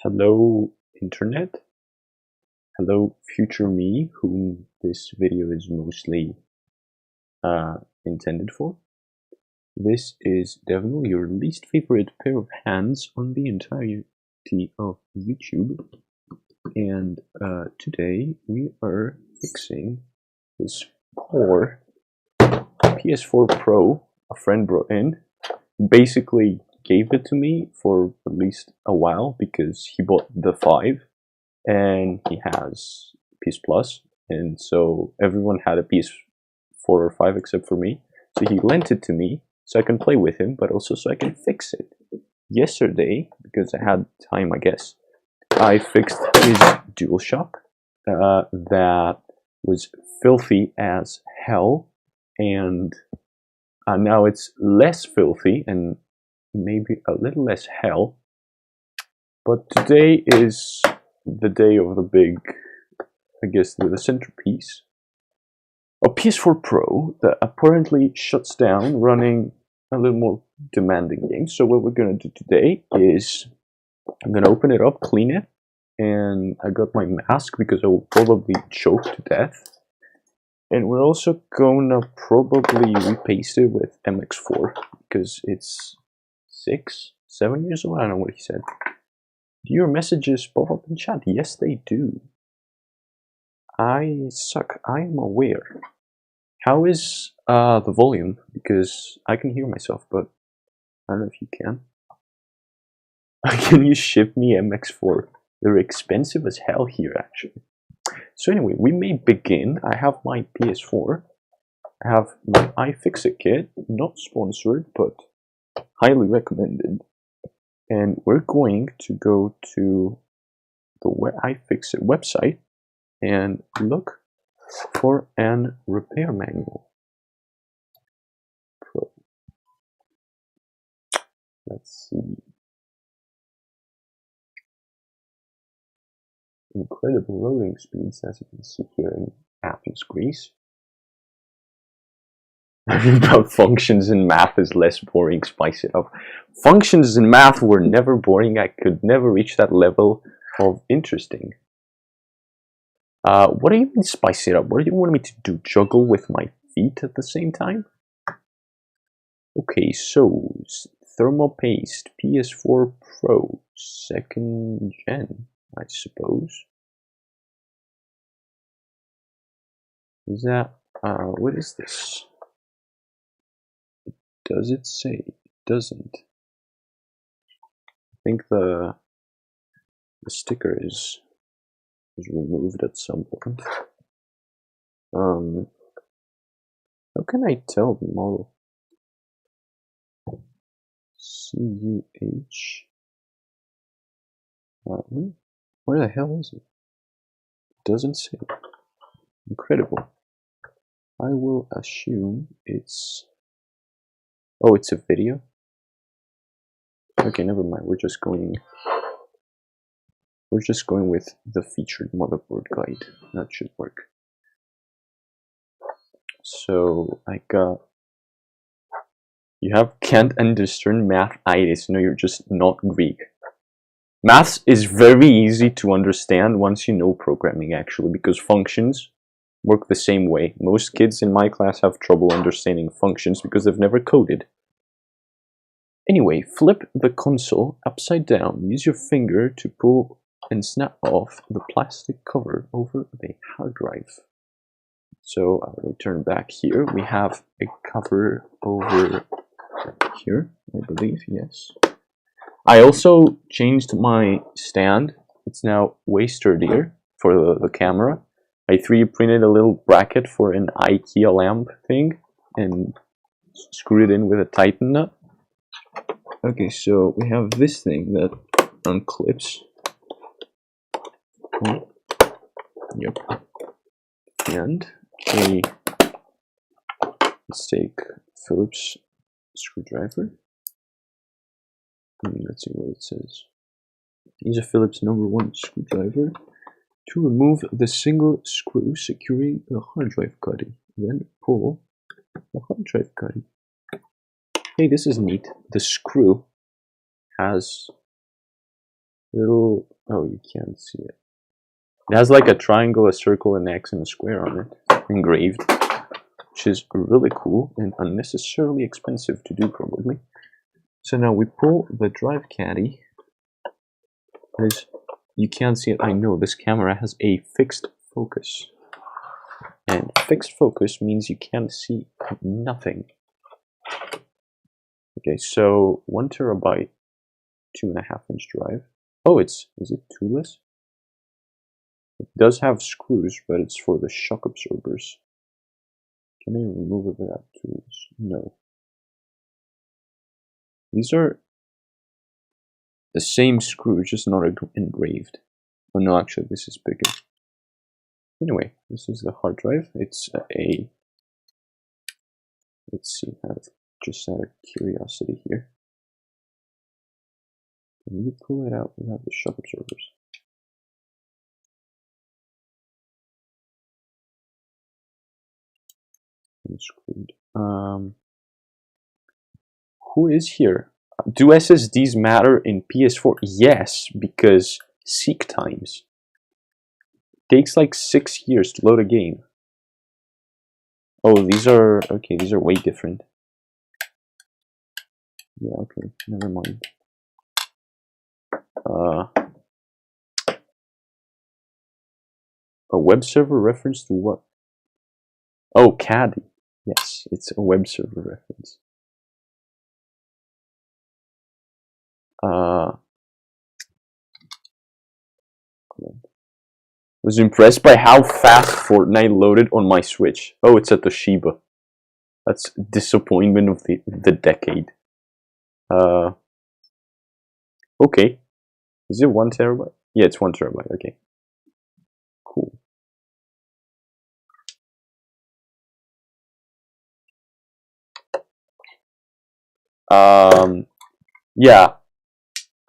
Hello Internet, hello future me, whom this video is mostly intended for. This is definitely your least favorite pair of hands on the entirety of YouTube, and today we are fixing this poor PS4 Pro a friend brought in. Basically gave it to me for at least a while because he bought the 5 and he has PS Plus, and so everyone had a PS4 or 5 except for me. So he lent it to me so I can play with him, but also so I can fix it. Yesterday, because I had time, I guess, I fixed his DualShock that was filthy as hell, and now it's less filthy and maybe a little less hell. But today is the day of the big, I guess, the centerpiece. A PS4 Pro that apparently shuts down running a little more demanding games. So what we're going to do today is I'm going to open it up, clean it, and I got my mask because I will probably choke to death. And we're also going to probably repaste it with MX4 because it's 7 years old. I don't know what he said. Do your messages pop up in chat? Yes, they do. I suck. I am aware. How is the volume? Because I can hear myself, but I don't know if you can. Can you ship me MX4? They're expensive as hell here, actually. So anyway, we may begin. I have my PS4. I have my iFixit kit, not sponsored, but highly recommended. And we're going to go to the iFixit website and look for an repair manual. Let's see. Incredible loading speeds, as you can see here in Athens, Greece. About functions in math is less boring, spice it up. Functions in math were never boring. I could never reach that level of interesting. What do you mean spice it up? What do you want me to do? Juggle with my feet at the same time? Okay, so thermal paste PS4 Pro 2nd gen, I suppose. Is that what is this? Does it say? It doesn't. I think the sticker is removed at some point. How can I tell the model? CUH. Where the hell is it? It doesn't say. Incredible. I will assume it's. Oh, it's a video? Okay, never mind. We're just going with the featured motherboard guide. That should work. So I got. You can't understand math-itis. No, you're just not Greek. Maths is very easy to understand once you know programming, actually, because functions work the same way. Most kids in my class have trouble understanding functions because they've never coded. Anyway, flip the console upside down. Use your finger to pull and snap off the plastic cover over the hard drive. So I'll return back here. We have a cover over here, I believe, yes. I also changed my stand. It's now way sturdier for the camera. I 3D printed a little bracket for an IKEA lamp thing and screwed it in with a Titan nut. Okay, so we have this thing that unclips. Yep. And let's take Phillips screwdriver. Let's see what it says. Use a Phillips #1 screwdriver to remove the single screw securing the hard drive cutting. Then pull the hard drive cutting. Hey, this is neat. The screw has little... Oh, you can't see it. It has like a triangle, a circle, an X, and a square on it, engraved, which is really cool and unnecessarily expensive to do, probably. So now we pull the drive caddy. As you can't see it, I know this camera has a fixed focus. And fixed focus means you can't see nothing. Okay, so 1 terabyte, 2.5-inch drive. Oh, is it toolless? It does have screws, but it's for the shock absorbers. Can I remove it without tools? No. These are the same screw, just not engraved. Oh no, actually this is bigger. Anyway, this is the hard drive. It's let's see, just out of curiosity here. Can you pull it out without the shock absorbers? Unscrewed. Who is here? Do SSDs matter in PS4? Yes, because seek times. Takes like 6 years to load a game. Oh, these are okay. These are way different. Yeah, okay, never mind. A web server reference to what? Oh, CAD. Yes, it's a web server reference. Was impressed by how fast Fortnite loaded on my Switch. Oh, it's a Toshiba. That's disappointment of the decade. Okay. Is it 1 terabyte? Yeah, it's 1 terabyte. Okay. Cool. Yeah.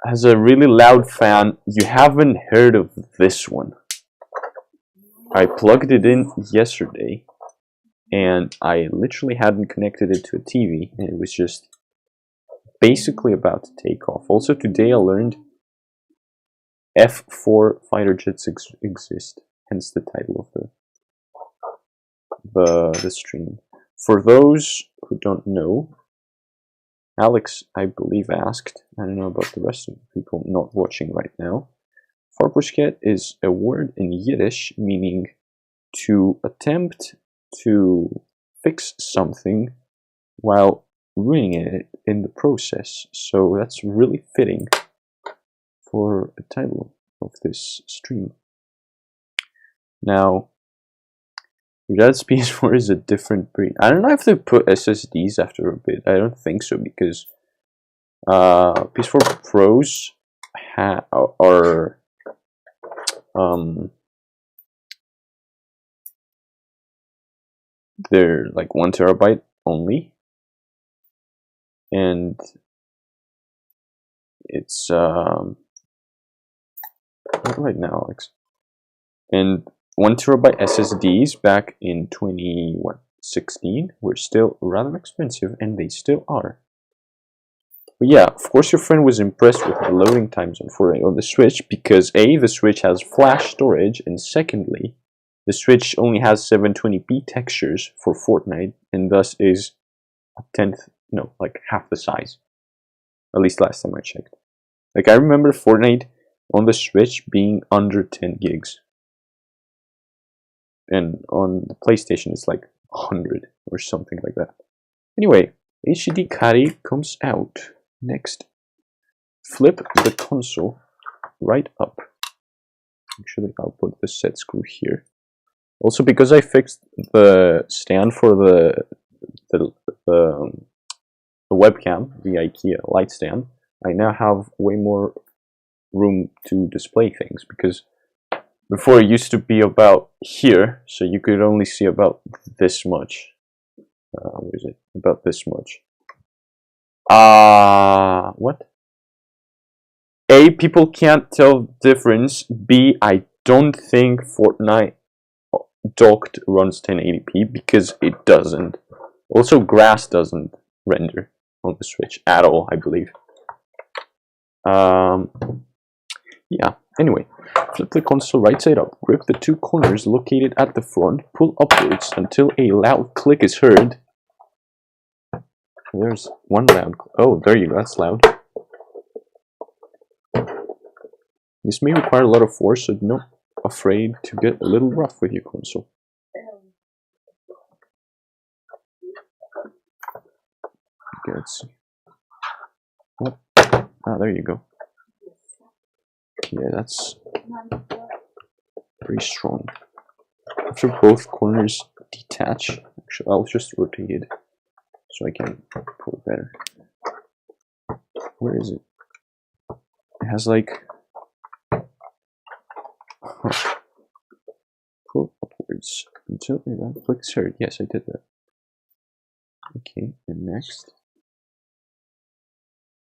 As a really loud fan, you haven't heard of this one. I plugged it in yesterday, and I literally hadn't connected it to a TV, and it was just basically about to take off. Also, today I learned F-4 fighter jets exist, hence the title of the stream. For those who don't know, Alex, I believe, asked, I don't know about the rest of the people not watching right now, Farpotshket is a word in Yiddish meaning to attempt to fix something while ruining it in the process. So that's really fitting for the title of this stream. Now, Red's PS4 is a different breed. I don't know if they put SSDs after a bit. I don't think so, because PS4 Pros are they're like 1 terabyte only, and it's what right now, Alex? And 1 terabyte SSDs back in 2016 were still rather expensive, and they still are. But yeah, of course your friend was impressed with the loading times on Fortnite on the Switch, because A, the Switch has flash storage, and secondly, the Switch only has 720p textures for Fortnite, and thus is like half the size. At least last time I checked. Like, I remember Fortnite on the Switch being under 10 gigs. And on the PlayStation it's like 100 or something like that. Anyway, HD Kari comes out. Next, flip the console right up. Actually, I'll put the set screw here. Also, because I fixed the stand for the webcam, the IKEA light stand, I now have way more room to display things, because before it used to be about here, so you could only see about this much. What is it? About this much. What? A, people can't tell the difference. B, I don't think Fortnite docked runs 1080p, because it doesn't. Also, grass doesn't render on the Switch at all, I believe. Yeah, anyway, flip the console right side up, grip the two corners located at the front, pull upwards until a loud click is heard. There's one loud oh, there you go, that's loud. This may require a lot of force, so don't afraid to get a little rough with your console. Okay, let's see. What? Ah, there you go. Yeah, that's very strong. After both corners detach, actually, I'll just rotate it so I can pull it better. Where is it? It has like... Huh. Pull upwards until that clicks heard. Yes, I did that. Okay, and next.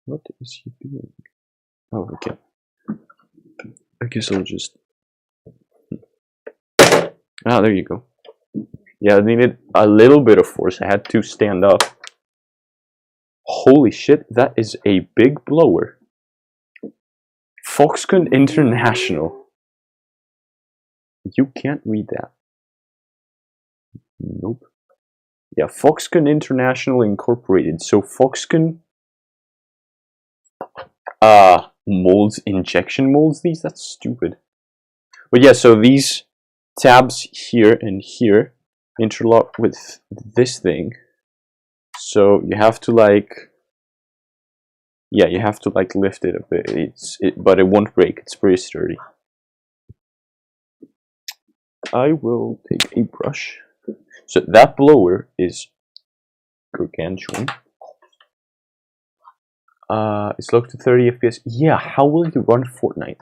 What is he doing? Oh, okay. I guess I'll just... Ah, there you go. Yeah, I needed a little bit of force. I had to stand up. Holy shit, that is a big blower. Foxconn International. You can't read that. Nope. Yeah, Foxconn International Incorporated. So Foxconn molds injection molds these? That's stupid. But yeah, so these tabs here and here interlock with this thing. So you have to like, yeah, you have to like lift it a bit. But it won't break. It's pretty sturdy. I will take a brush. So that blower is gargantuan. It's locked to 30 FPS. Yeah, how will you run Fortnite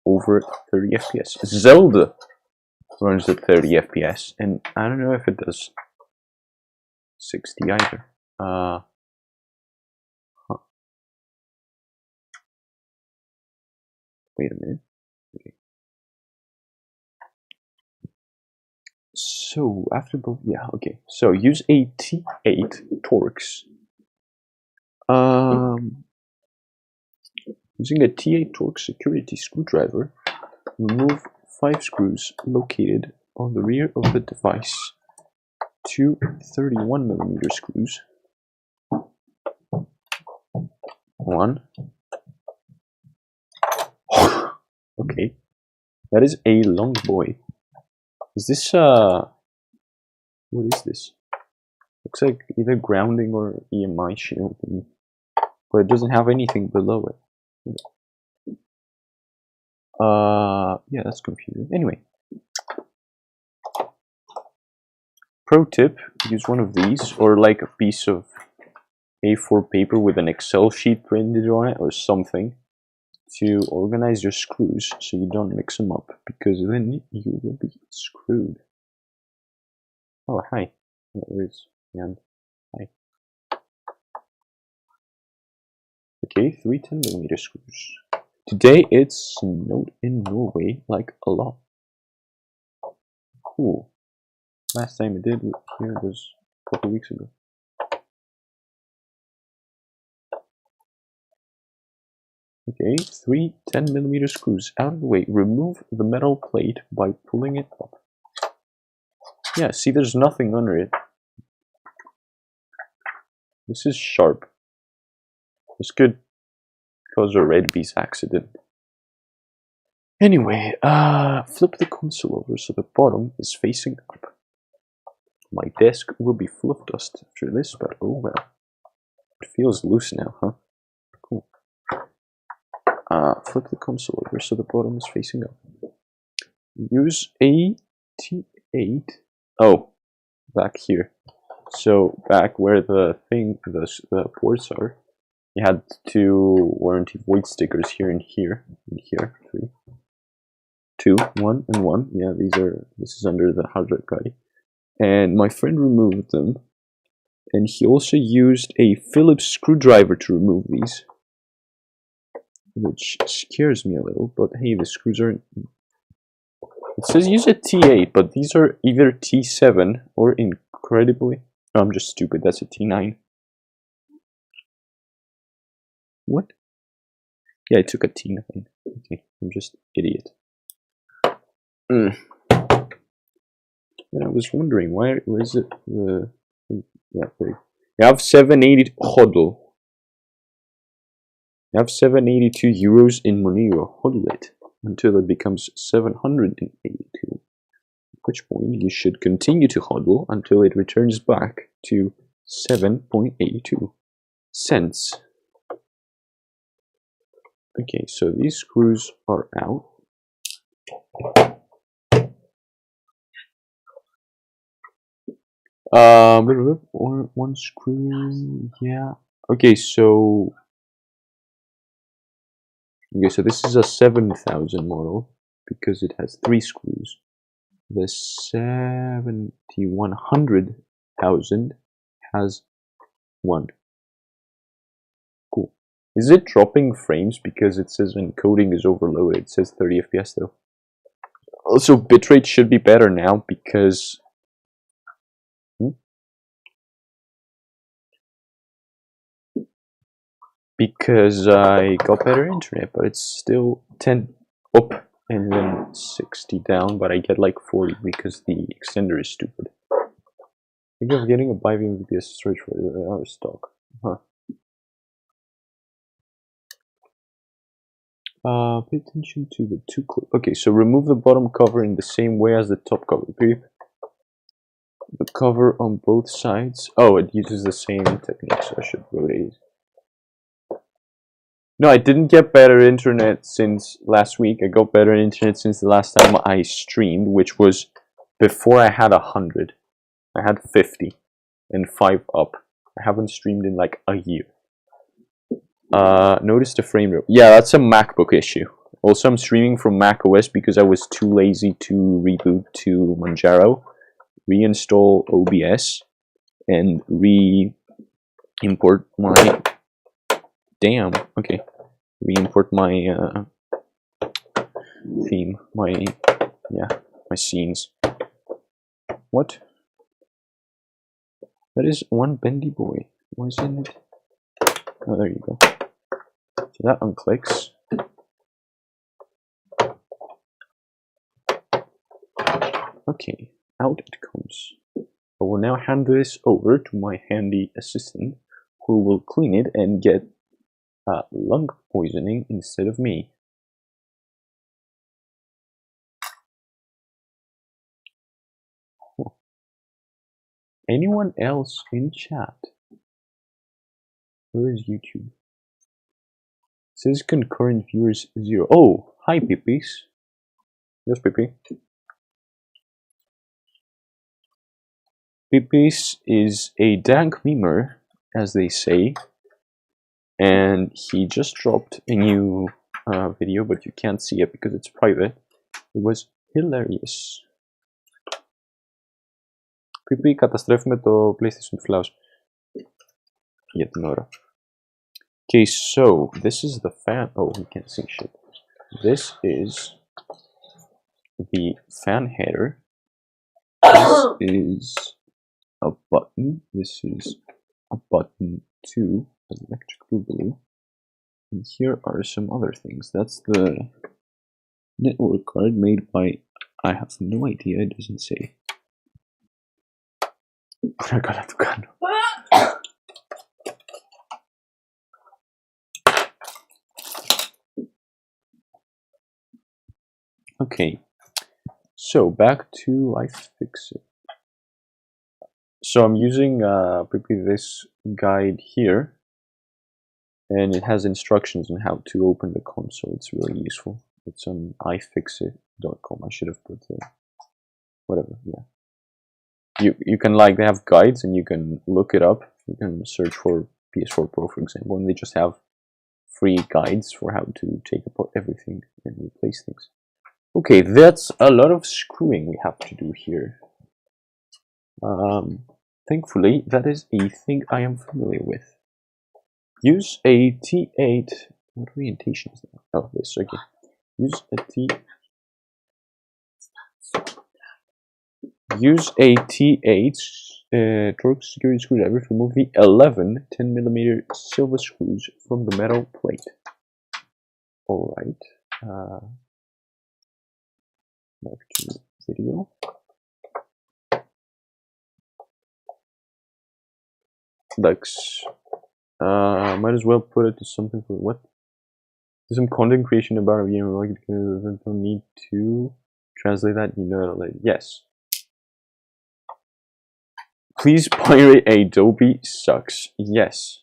over 30 FPS? Zelda runs at 30 FPS, and I don't know if it does 60 either. Huh. Wait a minute. Okay. So after both, yeah, okay. So use a T8 Torx. Using a T8 Torx security screwdriver, remove 5 screws located on the rear of the device. 2 31mm screws. 1. Okay, that is a long boy. Is this what is this? Looks like either grounding or EMI shield, but it doesn't have anything below it. Yeah, that's confusing. Anyway, pro tip: use one of these or like a piece of A4 paper with an Excel sheet printed on it or something to organize your screws so you don't mix them up, because then you will be screwed. Oh, hi. There is. And hi. Okay, 3 10mm screws. Today it snowed in Norway like a lot. Cool. Last time it did here was a couple weeks ago. Okay, 3 10mm screws out of the way. Remove the metal plate by pulling it up. Yeah, see, there's nothing under it. This is sharp. This could cause a red beast accident. Anyway, flip the console over so the bottom is facing up. My desk will be full of dust after this, but oh well. It feels loose now, huh? Cool. Flip the console over so the bottom is facing up. Use a T8. Oh, back here. So back where the ports are, you had 2 warranty void stickers here and here and here. 3, 2, 1, and 1. Yeah, this is under the hard drive guide. And my friend removed them, and he also used a Phillips screwdriver to remove these, which scares me a little, but hey, the screws are... It says use a T8, but these are either T7 or incredibly... No, I'm just stupid, that's a T9. What? Yeah, I took a T9. Okay, I'm just idiot. And I was wondering why is it that big? You have 780 hodl. You have 782 euros in Monero. Hodl it until it becomes 782. At which point you should continue to hodl until it returns back to 7.82 cents. Okay, so these screws are out. One screw, yeah. Okay, so this is a 7,000 model because it has 3 screws. The 7,100,000 has 1. Cool. Is it dropping frames because it says encoding is overloaded? It says 30 FPS though. Also, bitrate should be better now because I got better internet, but it's still 10 up and then 60 down, but I get like 40 because the extender is stupid. Think of getting a bi-beam VPS storage for our stock. Huh. Pay attention to the 2 clip. Okay, so remove the bottom cover in the same way as the top cover. The cover on both sides. Oh, it uses the same technique, so I should rotate. No, I didn't get better internet since last week. I got better internet since the last time I streamed, which was before I had 100. I had 50 and 5 up. I haven't streamed in like a year. Notice the frame rate. Yeah, that's a MacBook issue. Also, I'm streaming from Mac OS because I was too lazy to reboot to Manjaro, reinstall OBS, and re-import my... Damn, okay. Re-import my theme, my scenes. What? That is one bendy boy. Why isn't it? Oh, there you go. So that unclicks. Okay, out it comes. I will now hand this over to my handy assistant, who will clean it and get lung poisoning instead of me. Anyone else in chat? Where is YouTube? It says concurrent viewers 0. Oh, hi Pippies. Yes, Pippi. Pippies is a dank memer, as they say, and he just dropped a new video, but you can't see it because it's private. It was hilarious. Pippi, καταστρέφουμε το PlayStation του Φλάους για την ώρα. Okay, so this is the fan. Oh, we can't see shit. This is the fan header. This is a button. This is a button too, electric boogaloo. And here are some other things. That's the network card made by, I have no idea, it doesn't say. Okay, so back to iFixit. So I'm using this guide here, and it has instructions on how to open the console. It's really useful. It's on ifixit.com. I should have put whatever. Yeah, you can like, they have guides and you can look it up. You can search for PS4 Pro, for example, and they just have free guides for how to take apart everything and replace things. Okay, that's a lot of screwing we have to do here. Thankfully, that is a thing I am familiar with. Use a T8. What orientation is that? Oh, this. Okay. Use a T8 torque security screwdriver to remove the 11 10mm silver screws from the metal plate. All right. Back to video. Looks. Might as well put it to something for what? Some content creation about it. You know, like don't need to translate that. You know, like yes. Please pirate Adobe sucks. Yes.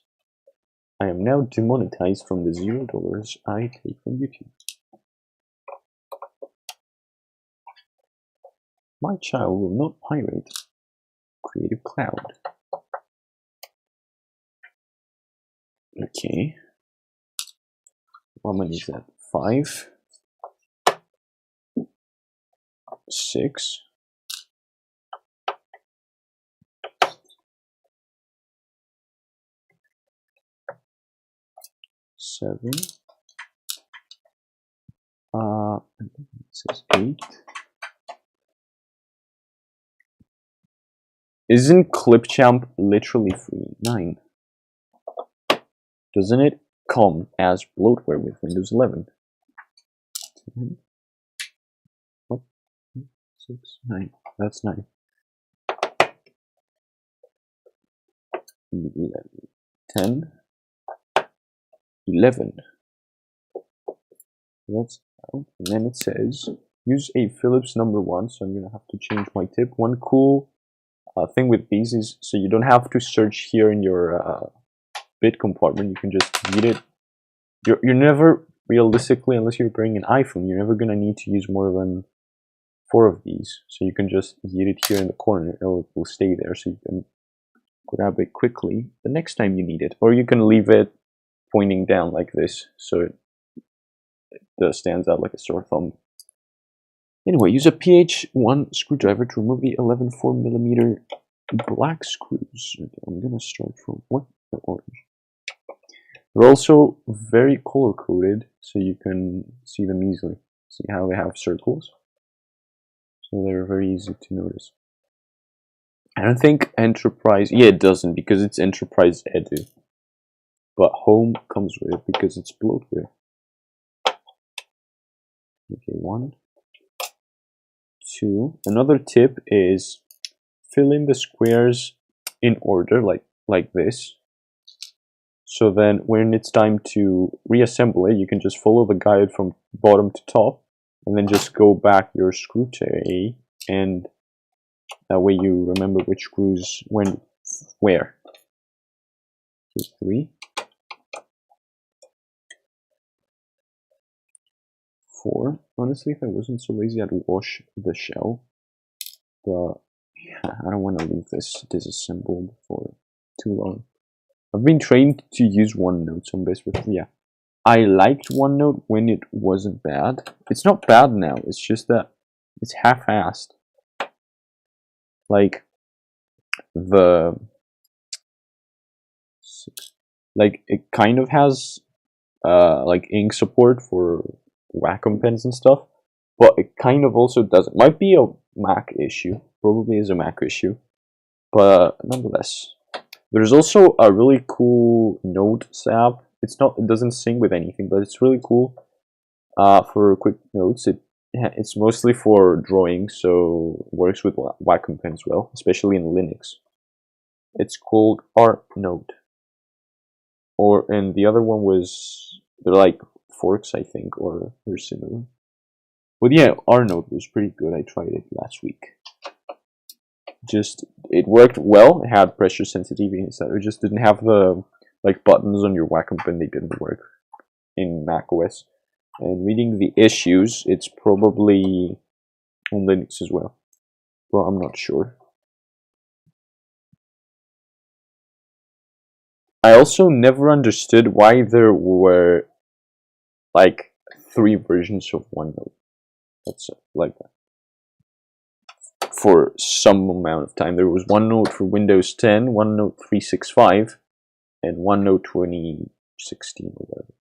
I am now demonetized from the $0 I take from YouTube. My child will not pirate Creative Cloud. Okay. How many is that? 5, 6, 7. I think it says 8. Isn't Clipchamp literally free? 9. Doesn't it come as bloatware with Windows 11? 10. What? 6, 9. That's 9. 11. 10. 11. That's out. And then it says use a Philips number 1. So I'm gonna have to change my tip. One cool thing with these is so you don't have to search here in your bit compartment. You can just read it. You're never realistically, unless you're bringing an iPhone, you're never gonna need to use more than 4 of these. So you can just hit it here in the corner, and it will stay there. So you can grab it quickly the next time you need it, or you can leave it pointing down like this, so it stands out like a sore thumb. Anyway, use a PH1 screwdriver to remove the 11 4mm black screws. I'm gonna start from what? The orange. They're also very color coded, so you can see them easily. See how they have circles? So they're very easy to notice. I don't think Enterprise, yeah, it doesn't because it's Enterprise Edu. But Home comes with it because it's bloatware. Okay, 1, 2. Another tip is fill in the squares in order, like this. So then when it's time to reassemble it, you can just follow the guide from bottom to top, and then just go back your screw tray, and that way you remember which screws went where. 2, 3, 4. Honestly, if I wasn't so lazy, I'd wash the shell. But yeah, I don't want to leave this disassembled for too long. I've been trained to use OneNote, so I'm best with yeah. I liked OneNote when it wasn't bad. It's not bad now. It's just that it's half-assed. Like it kind of has like ink support for Wacom pens and stuff, but it kind of also doesn't. Might be a Mac issue. Probably is a Mac issue, but nonetheless. There's also a really cool Notes app. It doesn't sync with anything, but it's really cool for quick notes. It's mostly for drawing, so it works with Wacom pen as well, especially in Linux. It's called ArtNote. And the other one was, they're like forks, I think, or they're similar. But yeah, ArtNote was pretty good. I tried it last week. It worked well. It had pressure sensitivity and stuff. It just didn't have the like buttons on your Wacom pen. They didn't work in macOS. And reading the issues, it's probably on Linux as well, but I'm not sure. I also never understood why there were like 3 versions of OneNote. That's like that. For some amount of time, there was OneNote for Windows 10, OneNote 365, and OneNote 2016 or whatever.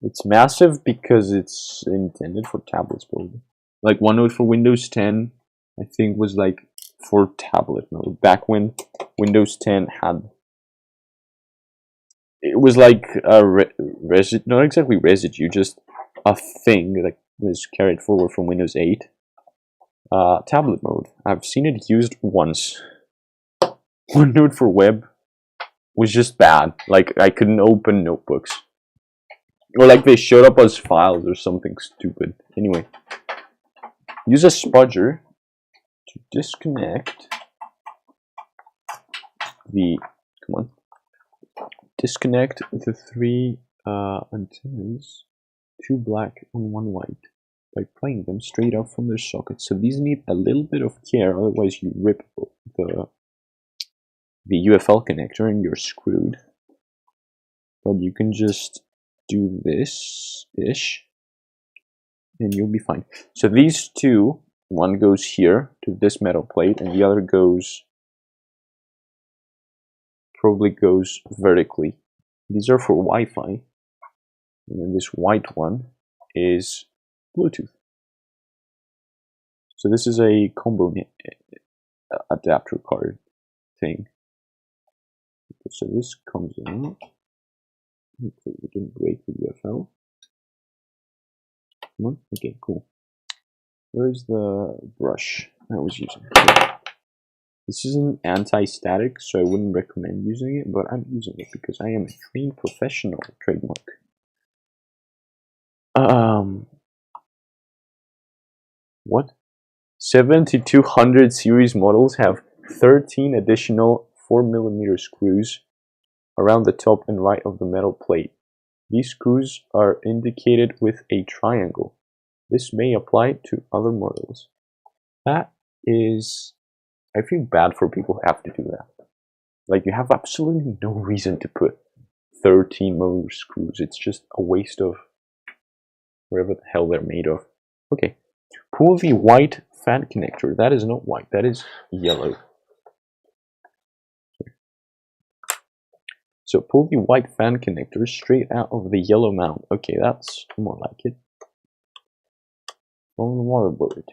It's massive because it's intended for tablets, probably. Like OneNote for Windows 10, I think was like for tablet mode. Back when Windows 10 had it was like a residue, not exactly residue, just a thing that was carried forward from Windows 8. Tablet mode. I've seen it used once. OneNote for web was just bad. Like, I couldn't open notebooks. Or like they showed up as files or something stupid. Anyway. Use a spudger to disconnect the... Come on. Disconnect the 3 antennas, 2 black and 1 white, by playing them straight up from their sockets. So these need a little bit of care, otherwise you rip the UFL connector and you're screwed. But you can just do this-ish, and you'll be fine. So these two, one goes here to this metal plate, and the other probably goes vertically. These are for Wi-Fi, and then this white one is Bluetooth. So this is a combo adapter card thing. So this comes in. Hopefully we didn't break the UFL. Come on. Okay, cool. Where's the brush I was using? This isn't anti-static, so I wouldn't recommend using it, but I'm using it because I am a trained professional, trademark. What? 7200 series models have 13 additional 4mm screws around the top and right of the metal plate. These screws are indicated with a triangle. This may apply to other models. That is... I feel bad for people who have to do that. Like, you have absolutely no reason to put 13 more screws. It's just a waste of whatever the hell they're made of. Okay. Pull the white fan connector. That is not white. That is yellow. So pull the white fan connector straight out of the yellow mount. Okay, that's more like it. Follow the waterboard.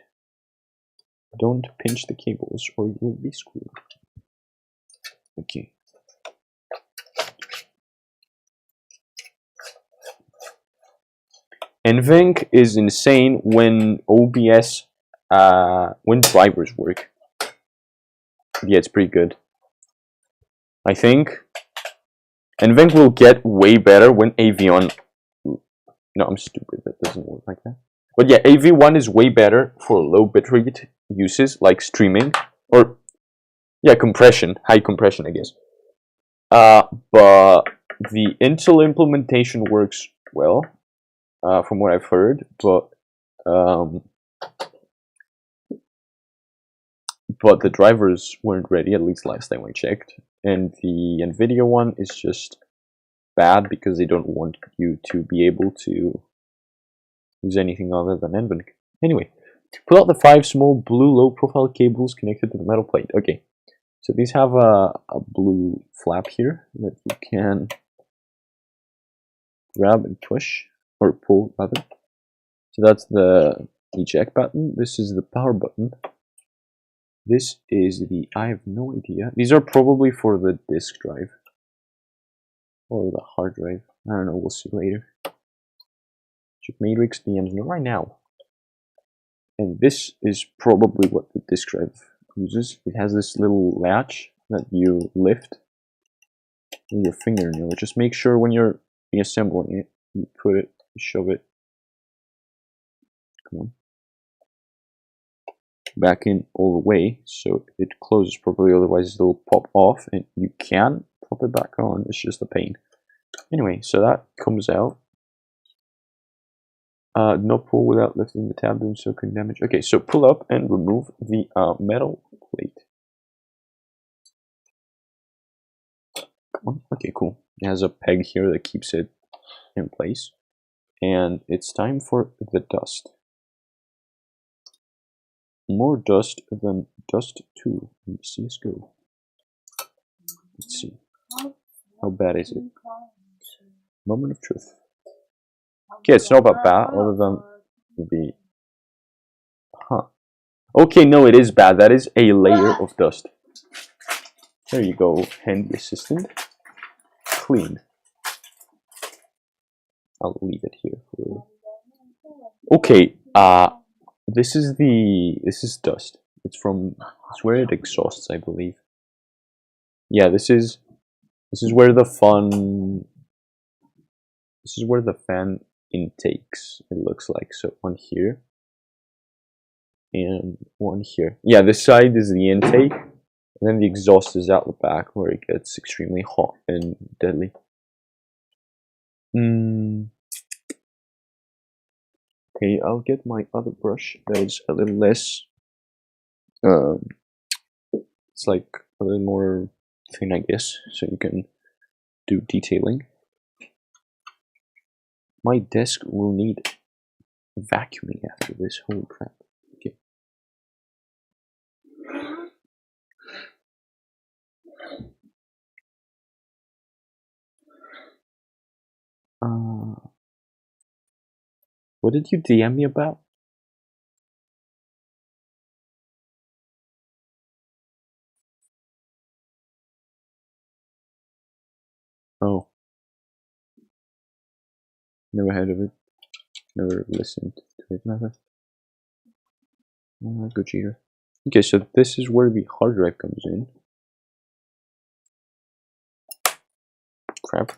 Don't pinch the cables or you'll be screwed. Okay. NVENC is insane when OBS, when drivers work. Yeah, it's pretty good. I think NVENC will get way better when AV1... No, I'm stupid. That doesn't work like that. But yeah, AV1 is way better for low bitrate uses like streaming or yeah, compression, high compression, I guess. But the Intel implementation works well, from what I've heard. But the drivers weren't ready, at least last time I checked. And the NVIDIA one is just bad because they don't want you to be able to use anything other than NVENC. Anyway, pull out the 5 small blue low-profile cables connected to the metal plate. Okay, so these have a blue flap here that you can grab and push, or pull rather. So that's the eject button. This is the power button. This is the, I have no idea. These are probably for the disk drive. Or the hard drive. I don't know, we'll see later. Check matrix DMs, not right now. And this is probably what the disk drive uses. It has this little latch that you lift with your fingernail. Just make sure when you're reassembling it, you put it, you shove it. Come on. Back in all the way so it closes properly, otherwise it'll pop off and you can pop it back on. It's just a pain. Anyway, so that comes out. No pull without lifting the tab, doing so can damage. Okay, so pull up and remove the metal plate. Come on. Okay, cool. It has a peg here that keeps it in place. And it's time for the dust. More dust than dust 2 in CSGO. Let's see. How bad is it? Moment of truth. Okay, it's not that bad, other than the... Huh. Okay, no, it is bad. That is a layer of dust. There you go, handy assistant. Clean. I'll leave it here for... Okay, this is dust. It's where it exhausts, I believe. Yeah, this is where the fan intakes, it looks like. So one here and one here. Yeah, this side is the intake, and then the exhaust is out the back where it gets extremely hot and deadly. Okay, I'll get my other brush that is a little less, it's like a little more thin, I guess, so you can do detailing. My desk will need vacuuming after this. Holy crap. Okay. What did you DM me about? Oh. Never heard of it. Never listened to it, never. Good cheater. Okay, so this is where the hard drive comes in. Crap.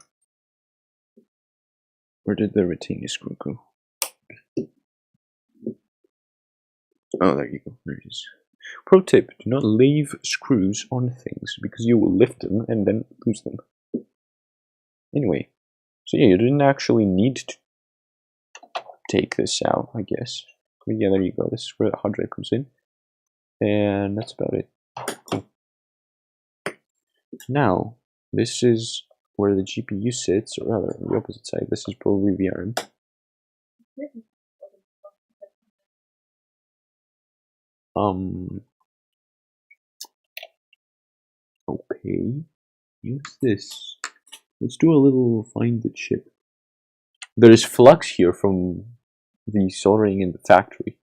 Where did the retaining screw go? Oh, there you go. There it is. Pro tip, do not leave screws on things because you will lift them and then lose them. Anyway, so yeah, you didn't actually need to take this out, I guess. But yeah, there you go. This is where the hard drive comes in. And that's about it. Cool. Now, this is where the GPU sits, or rather, on the opposite side. This is probably VRM. Okay. What's this? Let's do a little find the chip. There is flux here from the soldering in the factory.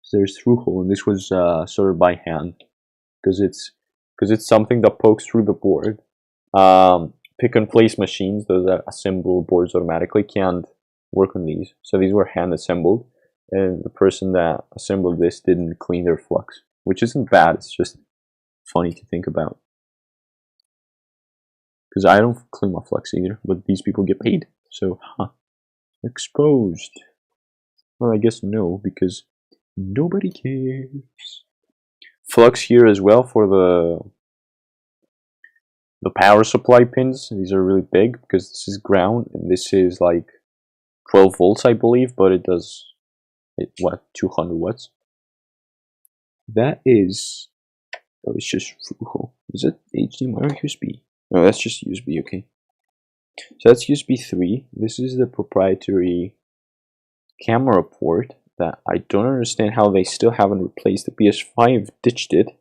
So there's through hole, and this was soldered by hand because it's something that pokes through the board. Pick and place machines, those that assemble boards automatically, can't work on these. So these were hand assembled, and the person that assembled this didn't clean their flux, which isn't bad. It's just funny to think about. Because I don't clean my flux either, but these people get paid. So, exposed. Well, I guess no, because nobody cares. Flux here as well for the power supply pins. These are really big because this is ground and this is like 12 volts, I believe, but it does, what, 200 watts? That is, oh, it's just, is it HDMI or USB? No, that's just USB, okay. So that's USB 3. This is the proprietary camera port that I don't understand how they still haven't replaced. The PS5 ditched it,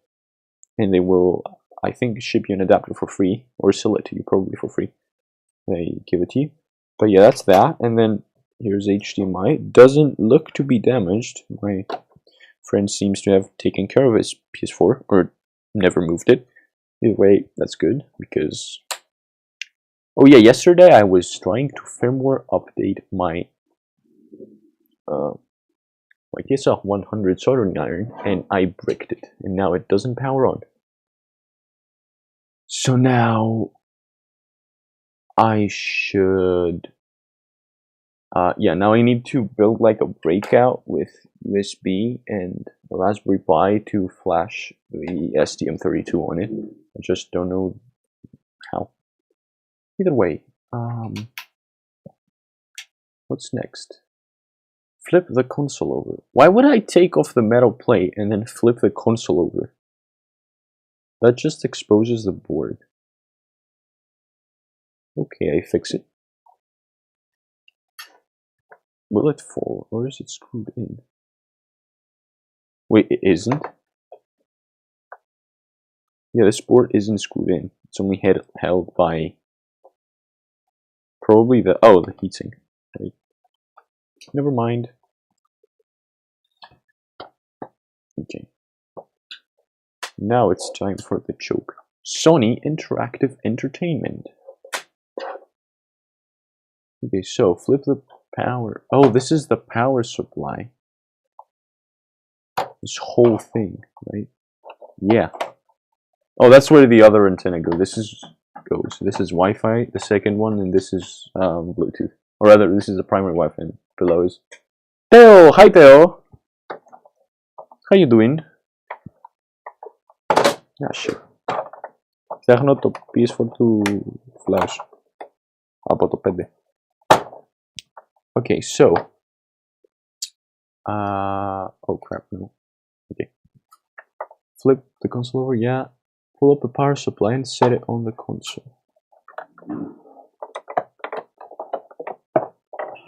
and they will, I think, ship you an adapter for free, or sell it to you probably for free. They give it to you. But yeah, that's that. And then here's HDMI. Doesn't look to be damaged. My friend seems to have taken care of his PS4, or never moved it. Either way, that's good, because... Oh yeah, yesterday I was trying to firmware update my TSL 100 soldering iron, and I bricked it, and now it doesn't power on. So now I should, now I need to build like a breakout with USB and a Raspberry Pi to flash the STM32 on it. I just don't know how. Either way, what's next? Flip the console over. Why would I take off the metal plate and then flip the console over? That just exposes the board. Okay, I fix it. Will it fall, or is it screwed in? Wait, it isn't? Yeah, this board isn't screwed in. It's only held by probably the heatsink. Right. Never mind. Okay. Now it's time for the joke. Sony Interactive Entertainment. Okay, so flip the power. Oh, this is the power supply. This whole thing, right? Yeah. Oh, that's where the other antenna goes. This is Wi-Fi, the second one, and this is Bluetooth. Or rather, this is the primary Wi-Fi, and below is Theo. Hi, Theo. How you doing? Yeah, shit. Φτιάχνω το PS4 του Flash από το 5. Okay, so oh crap, no. Okay. Flip the console over, yeah. Pull up the power supply and set it on the console.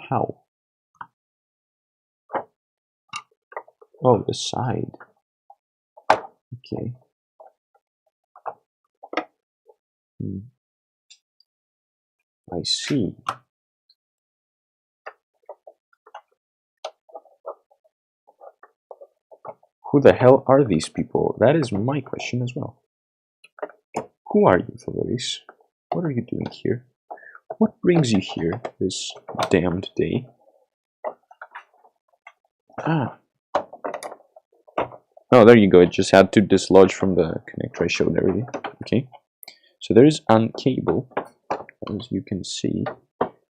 How? Oh, the side. Okay. I see. Who the hell are these people? That is my question as well. Who are you, Favoris? What are you doing here? What brings you here this damned day? Ah. Oh, there you go. It just had to dislodge from the connector I showed already. Okay. So there is a cable, as you can see.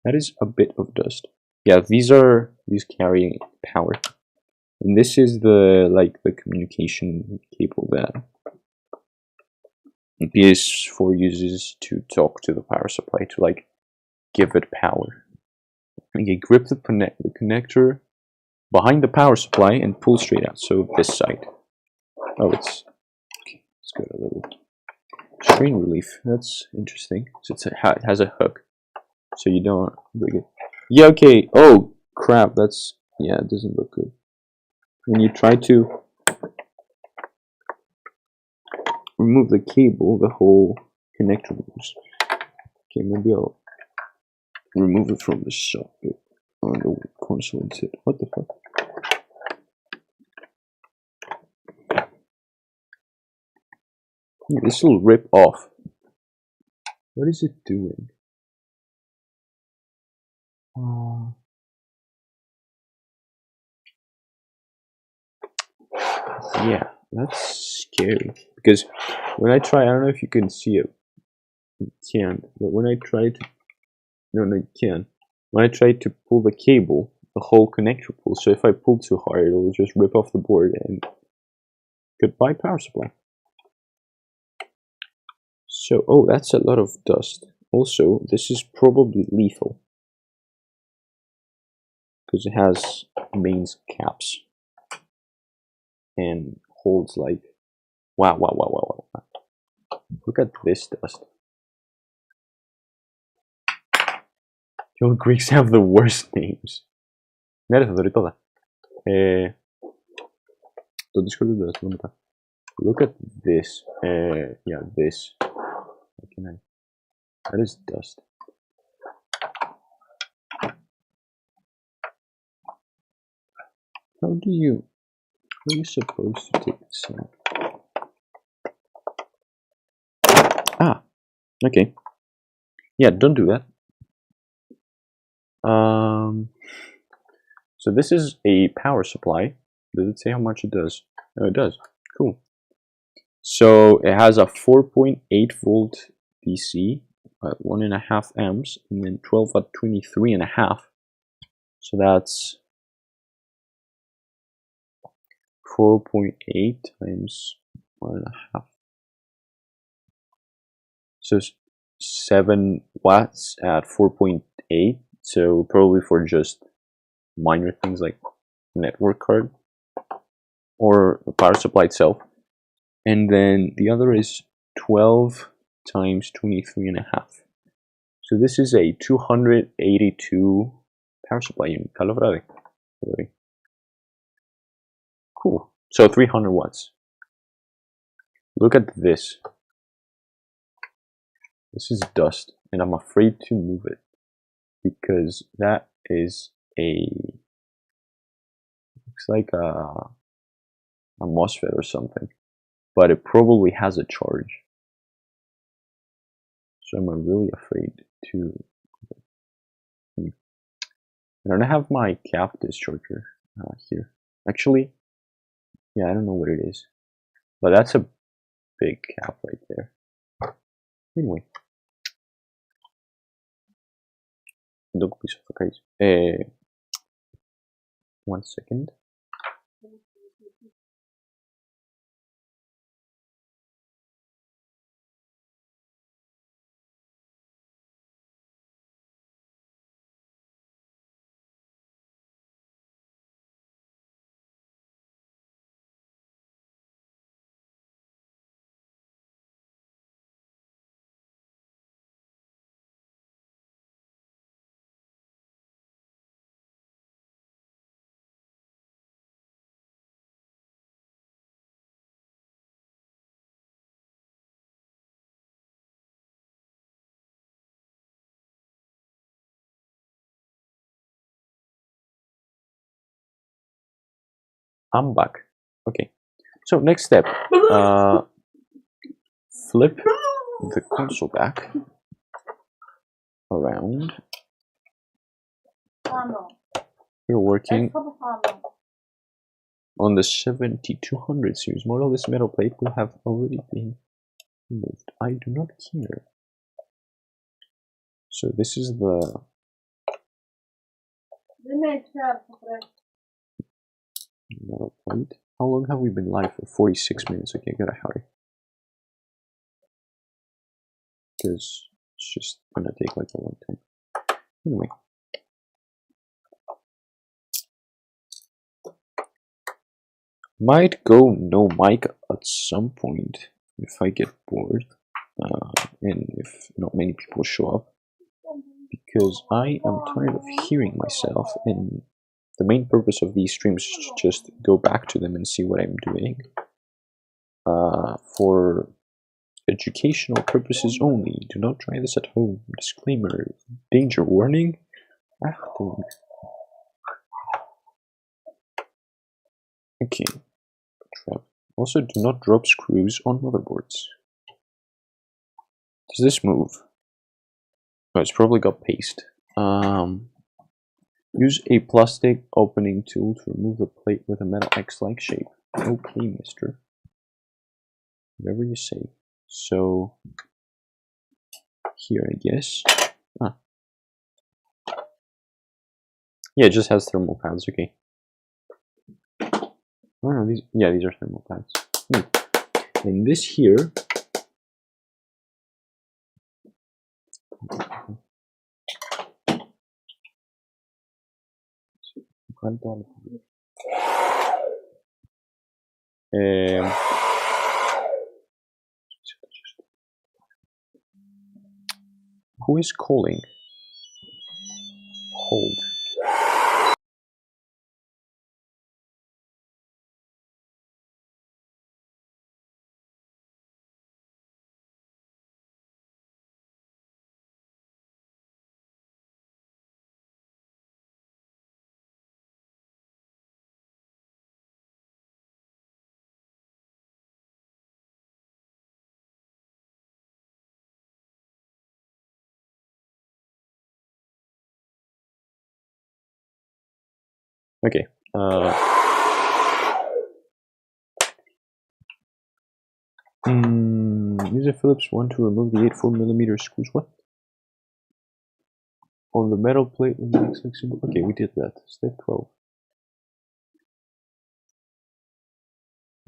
That is a bit of dust. Yeah, these carrying power. And this is the communication cable that PS4 uses to talk to the power supply to give it power. And you grip the connector behind the power supply and pull straight out. So this side. Oh, it's okay. Let's go to a little strain relief. That's interesting. So it has a hook, so you don't break it. Yeah. Okay. Oh crap. It doesn't look good. When you try to remove the cable, the whole connector moves. Okay, maybe I'll remove it from the socket on the console instead. What the fuck? This will rip off. What is it doing? Yeah, that's scary. Because when I try, I don't know if you can see it. You can't. But when I try to... No, you can. When I try to pull the cable, the whole connector pulls. So if I pull too hard, it'll just rip off the board and... Goodbye power supply. So, oh, that's a lot of dust. Also, this is probably lethal. Because it has mains caps. And holds wow. Look at this dust. Your Greeks have the worst names. Ναι ρε Θοδωρή, τώρα. Το Discord δεν το έστειλα μετά. Look at this. Yeah, this. That is dust. How are you supposed to take this out? Ah, okay. Yeah, don't do that. So this is a power supply. Does it say how much it does? Oh, it does. Cool. So it has a 4.8 volt DC at 1.5 amps, and then 12 at 23.5. So that's 4.8 times 1.5. So 7 watts at 4.8. So probably for just minor things like network card or the power supply itself. And then the other is 12 times 23.5. So this is a 282 power supply unit. Καλό βράδυ. Cool. So 300 watts. Look at this. This is dust, and I'm afraid to move it because that is looks like a MOSFET or something, but it probably has a charge. So I'm really afraid to I don't have my cap discharger here. Actually, yeah, I don't know what it is, but that's a big cap right there. Anyway, don't be suffocated. 1 second. I'm back. Okay. So next step, flip the console back around. We're working on the 7200 series model. This metal plate will have already been removed. I do not care. So this is the metal plate. How long have we been live for? 46 minutes. Okay, gotta hurry. Because it's just gonna take like a long time. Anyway. Might go no mic at some point if I get bored and if not many people show up, because I am tired of hearing myself, and the main purpose of these streams is to just go back to them and see what I'm doing for educational purposes only. Do not try this at home. Disclaimer, danger warning. Achtung. Okay. Also, do not drop screws on motherboards. Does this move? Oh, it's probably got paste. Use a plastic opening tool to remove the plate with a metal X-like shape. Okay, mister. Whatever you say. So, here, I guess. Ah. Yeah, it just has thermal pads, okay. Oh, no, these are thermal pads. And this here... who is calling? Hold. Okay. Use a Phillips one to remove the 84mm screws. What? On the metal plate with the X symbol. Okay, we did that. Step 12.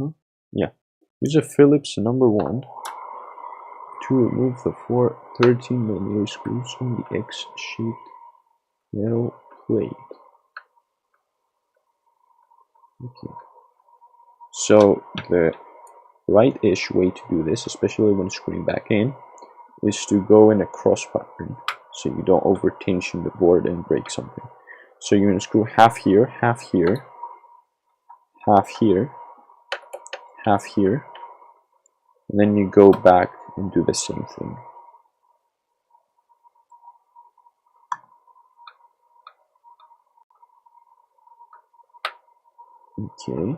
Huh? Yeah. Use a Phillips number 1 to remove the 4 13mm screws on the X-shaped metal plate. Okay. So the right-ish way to do this, especially when screwing back in, is to go in a cross pattern, so you don't over tension the board and break something. So you're going to screw half here, half here, half here, half here, and then you go back and do the same thing. Okay.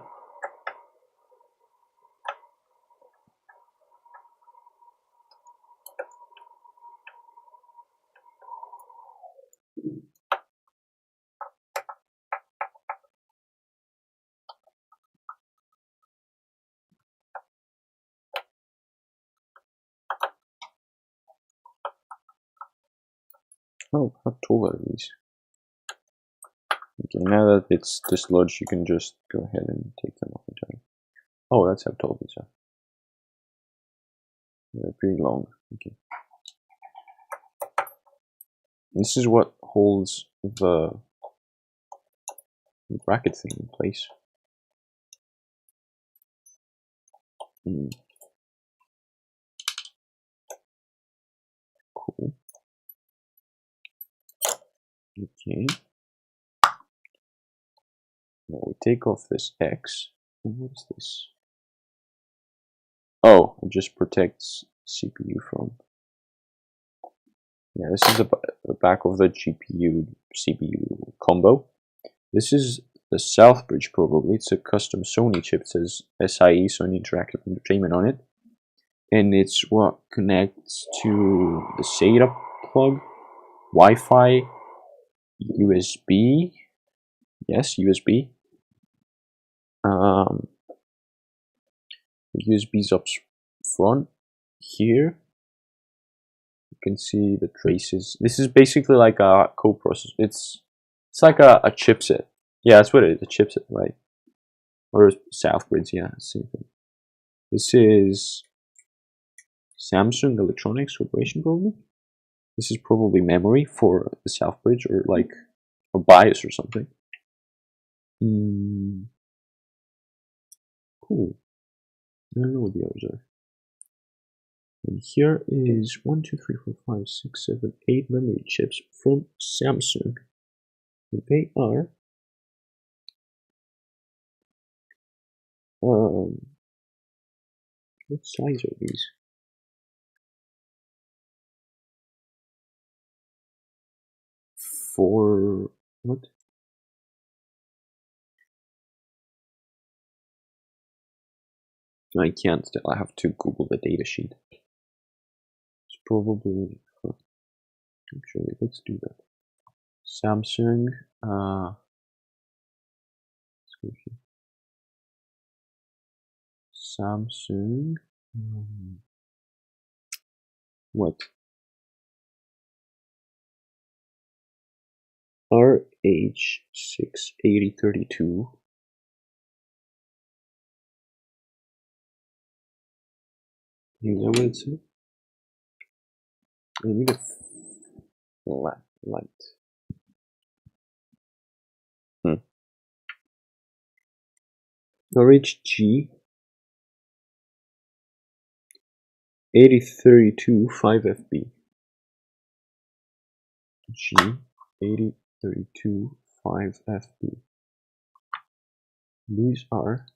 How tall are these? Okay, now that it's dislodged, you can just go ahead and take them off entirely. Oh, that's how tall these are. They're pretty long. Okay. This is what holds the bracket thing in place. Cool. Okay. Now we take off this X. What is this? Oh, it just protects CPU from. Yeah, this is the back of the GPU CPU combo. This is the Southbridge probably. It's a custom Sony chip. It says SIE, Sony Interactive Entertainment on it. And it's what connects to the SATA plug, Wi-Fi, USB. Yes, USB. The USB's up front here. You can see the traces. This is basically like a coprocessor. It's like a chipset. Yeah, that's what it is. A chipset, right? Or Southbridge. Yeah, same thing. This is Samsung Electronics Corporation, probably. This is probably memory for the Southbridge, or like a BIOS or something. Cool. I don't know what the others are. And here is 1, 2, 3, 4, 5, 6, 7, 8 memory chips from Samsung. And they are what size are these? For what? I can't tell. I have to Google the datasheet. It's probably. Actually, let's do that. Samsung. Samsung. What? RH68032. Is that what it said? I need a light. RH G8032 5FB. G8032 5FB. These are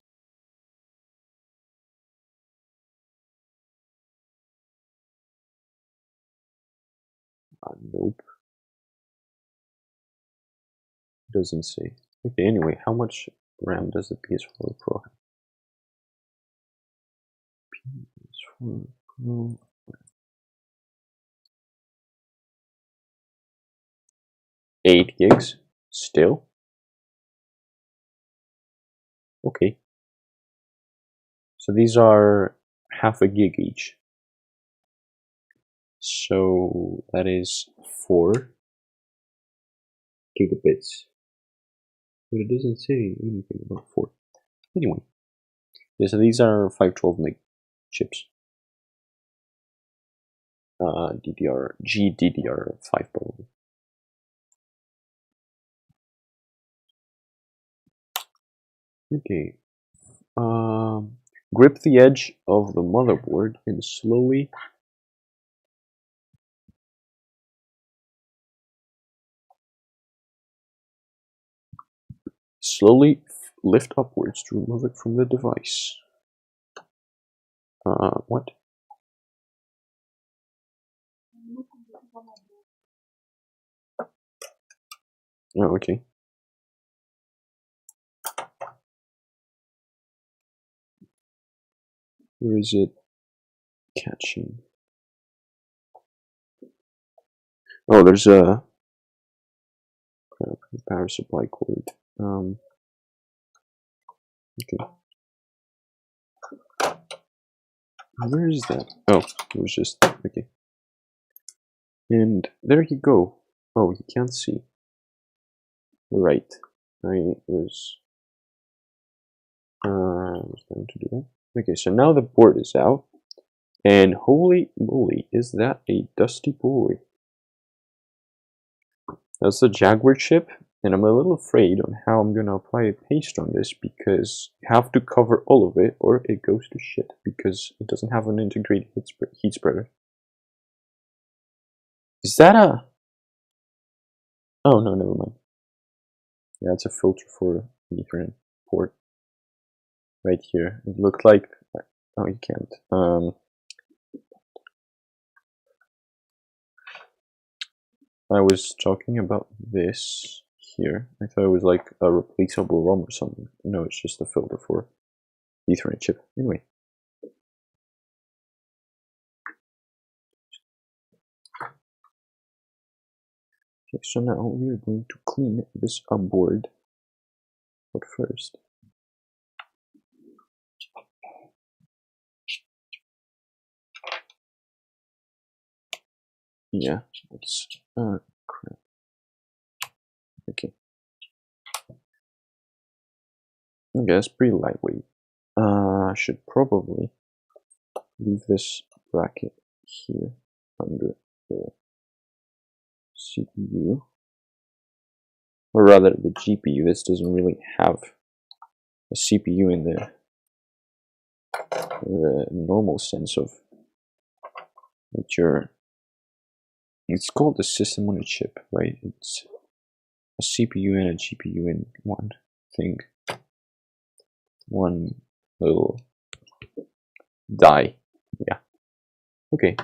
nope. Doesn't say. Okay, anyway, how much RAM does the PS4 Pro have? PS4 Pro. 8 gigs still. Okay. So these are half a gig each. So that is 4 gigabits. But it doesn't say anything about 4. Anyway. Yeah, so these are 512 meg chips. GDDR5 probably. Okay. Grip the edge of the motherboard and slowly lift upwards to remove it from the device. What? Oh, okay. Where is it catching? Oh, there's a power supply cord. Okay. Where is that? Oh, it was just okay. And there you go. Oh, you can't see. Right. I was going to do that. Okay, so now the board is out. And holy moly, is that a dusty boy? That's the Jaguar chip, and I'm a little afraid on how I'm gonna apply a paste on this because you have to cover all of it or it goes to shit because it doesn't have an integrated heat spreader. Is that a... Oh no, never mind. Yeah, it's a filter for the Ethernet port. Right here. It looked like... Oh, you can't. I was talking about this here. I thought it was like a replaceable ROM or something. No, it's just a filter for the Ethernet chip. Anyway. Okay, so now we are going to clean this board. But first, yeah, it's crap. Okay. Okay, it's pretty lightweight. I should probably leave this bracket here under the CPU, or rather the GPU. This doesn't really have a CPU in the normal sense of what you're... It's called a system on a chip, right? It's a CPU and a GPU in one thing. One little die. Yeah. Okay.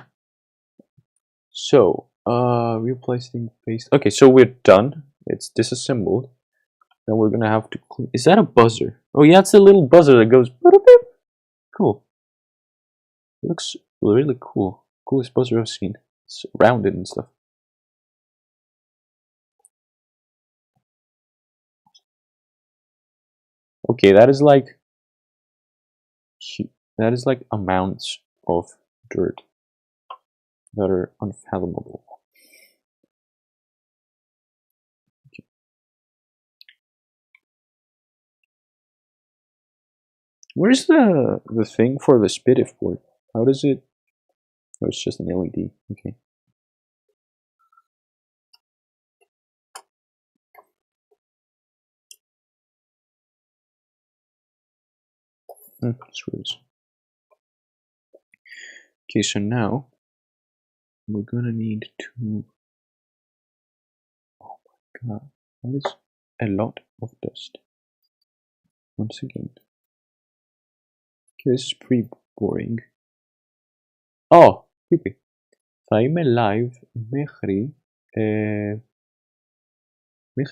So, replacing paste. Okay, so we're done. It's disassembled. Now we're gonna have to clean. Is that a buzzer? Oh yeah, it's a little buzzer that goes. Cool. It looks really cool. Coolest buzzer I've seen. It's rounded and stuff. Okay, that is like amounts of dirt that are unfathomable. Okay. Where's the thing for the SPDIF board? How does it? Oh, it's just an LED. Okay. Screws. Okay, so now we're gonna need to... Oh my god, that is a lot of dust. Once again. Okay, this is pretty boring. Oh, pipi. Θα είμαι live μέχρι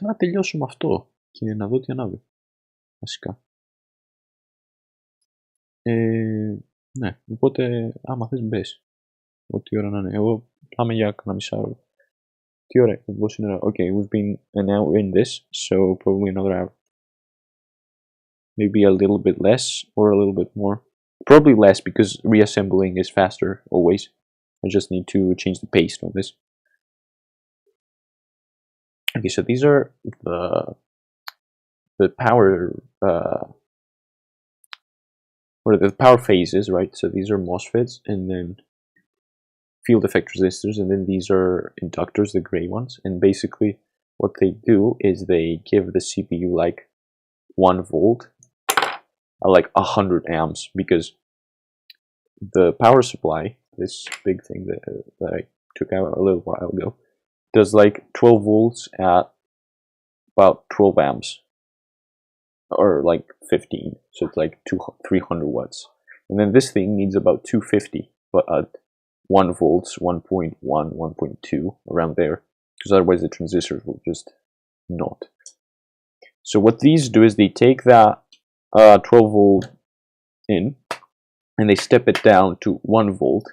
να τελειώσουμε αυτό και να δω τι ανάβει. Βασικά. Ναι, οπότε άμα θες μπες. Ό,τι ώρα να είναι. Εγώ πάμε για κανένα μισάωρο. Τι ώρα, πώς είναι ώρα. Okay, we've been an hour in this, so probably another hour. Maybe a little bit less or a little bit more. Probably less because reassembling is faster always. I just need to change the paste on this. Okay, so these are the power or the power phases, right? So these are MOSFETs, and then field effect resistors, and then these are inductors, the gray ones. And basically what they do is they give the CPU like 1 volt, like 100 amps, because the power supply, this big thing that I took out a little while ago, does like 12 volts at about 12 amps, or like 15, so it's like 300 watts. And then this thing needs about 250, but at 1 volts, 1.1, 1.2, around there, because otherwise the transistors will just not. So what these do is they take that 12 volt in, and they step it down to 1 volt,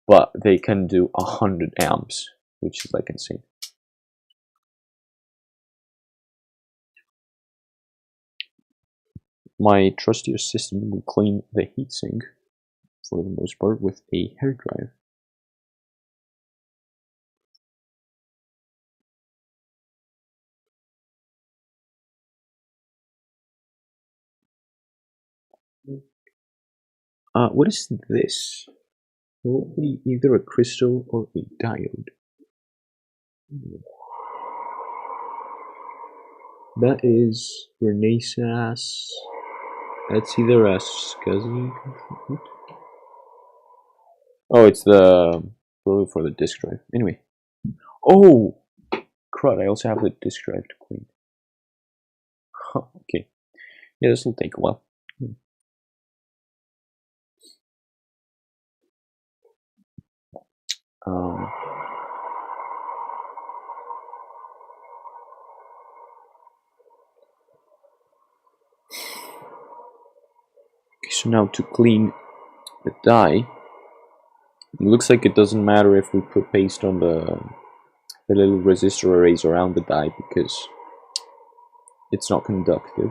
but they can do 100 amps, which is like insane. My trusty assistant will clean the heatsink for the most part with a hairdryer. What is this? Will it be either a crystal or a diode? That is Renaissance. That's either a SCSI. Oh, it's the probably for the disk drive. Anyway. Oh, crud! I also have the disk drive to clean. Huh, okay. Yeah, this will take a while. Um, okay, so now to clean the die, it looks like it doesn't matter if we put paste on the little resistor arrays around the die because it's not conductive.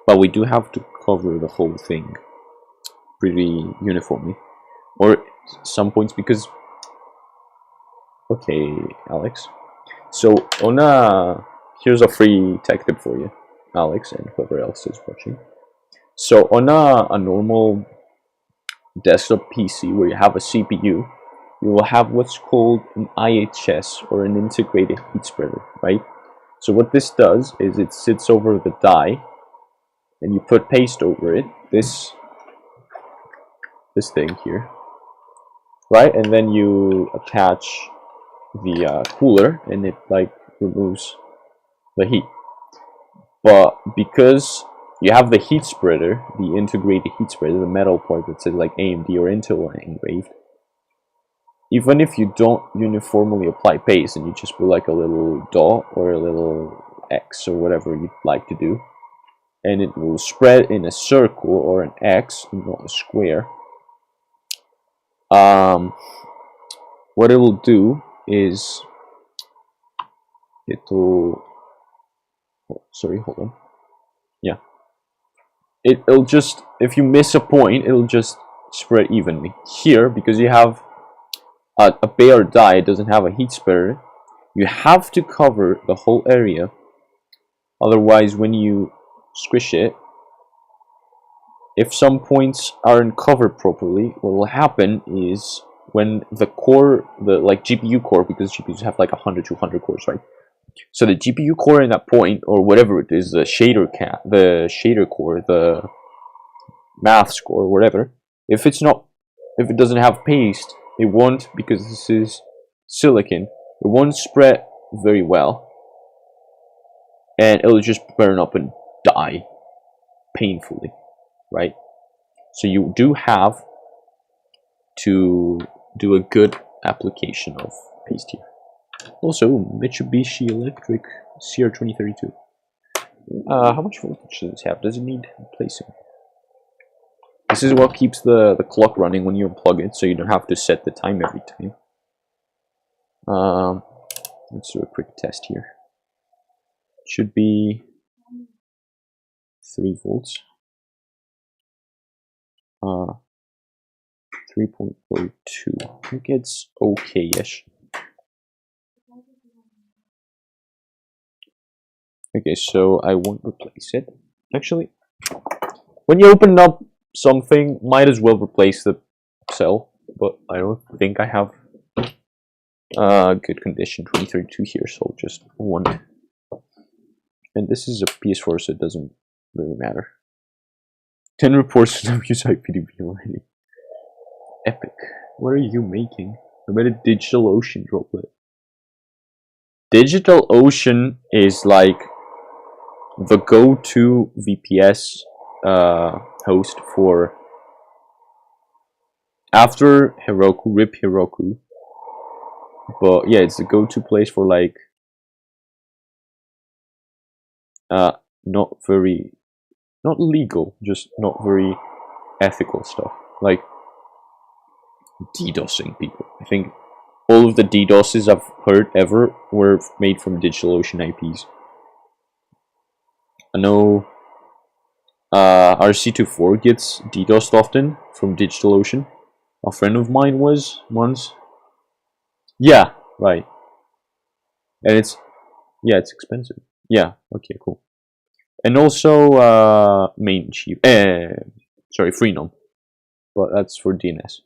But we do have to cover the whole thing pretty uniformly, or some points because. Okay, Alex. So on a here's a free tech tip for you, Alex, and whoever else is watching. So on a normal desktop PC where you have a CPU, you will have what's called an IHS or an integrated heat spreader, right? So what this does is it sits over the die, and you put paste over it. This thing here, right? And then you attach the cooler, and it like removes the heat. But because you have the heat spreader, the integrated heat spreader, the metal part that says like AMD or Intel engraved, even if you don't uniformly apply paste and you just put like a little dot or a little X or whatever you'd like to do, and it will spread in a circle or an X, not a square, what it will do is it'll, oh, sorry, hold on. Yeah. It'll just, if you miss a point, it'll just spread evenly. Here, because you have a bare die, it doesn't have a heat spreader, you have to cover the whole area. Otherwise, when you squish it, if some points aren't covered properly, what will happen is when the core, the like GPU core, because GPUs have like 100, 200 cores, right? So the GPU core in that point, or whatever it is, the shader core, the math score, whatever, if it doesn't have paste, it won't, because this is silicon, it won't spread very well, and it'll just burn up and die painfully, right? So you do have to do a good application of paste here. Also, Mitsubishi Electric CR2032. How much voltage does this have? Does it need replacing? This is what keeps the clock running when you unplug it, so you don't have to set the time every time. Let's do a quick test here. It should be 3 volts. 3.42. I think it's okay-ish. Okay, so I won't replace it. Actually, when you open up something, might as well replace the cell, but I don't think I have good condition 2032 here, so I'll just one. And this is a PS4, so it doesn't really matter. 10 reports now use IPDB already. Epic. What are you making? I made a DigitalOcean droplet. DigitalOcean is like the go-to VPS host for after Heroku, RIP Heroku. But yeah, it's the go-to place for like not legal, just not very ethical stuff, like DDoSing people. I think all of the DDoSes I've heard ever were made from DigitalOcean IPs. I know RC24 gets DDoSed often from DigitalOcean. A friend of mine was once. Yeah, right. And it's expensive. Yeah, okay, cool. And also main chief. Sorry, Freenom. But that's for DNS.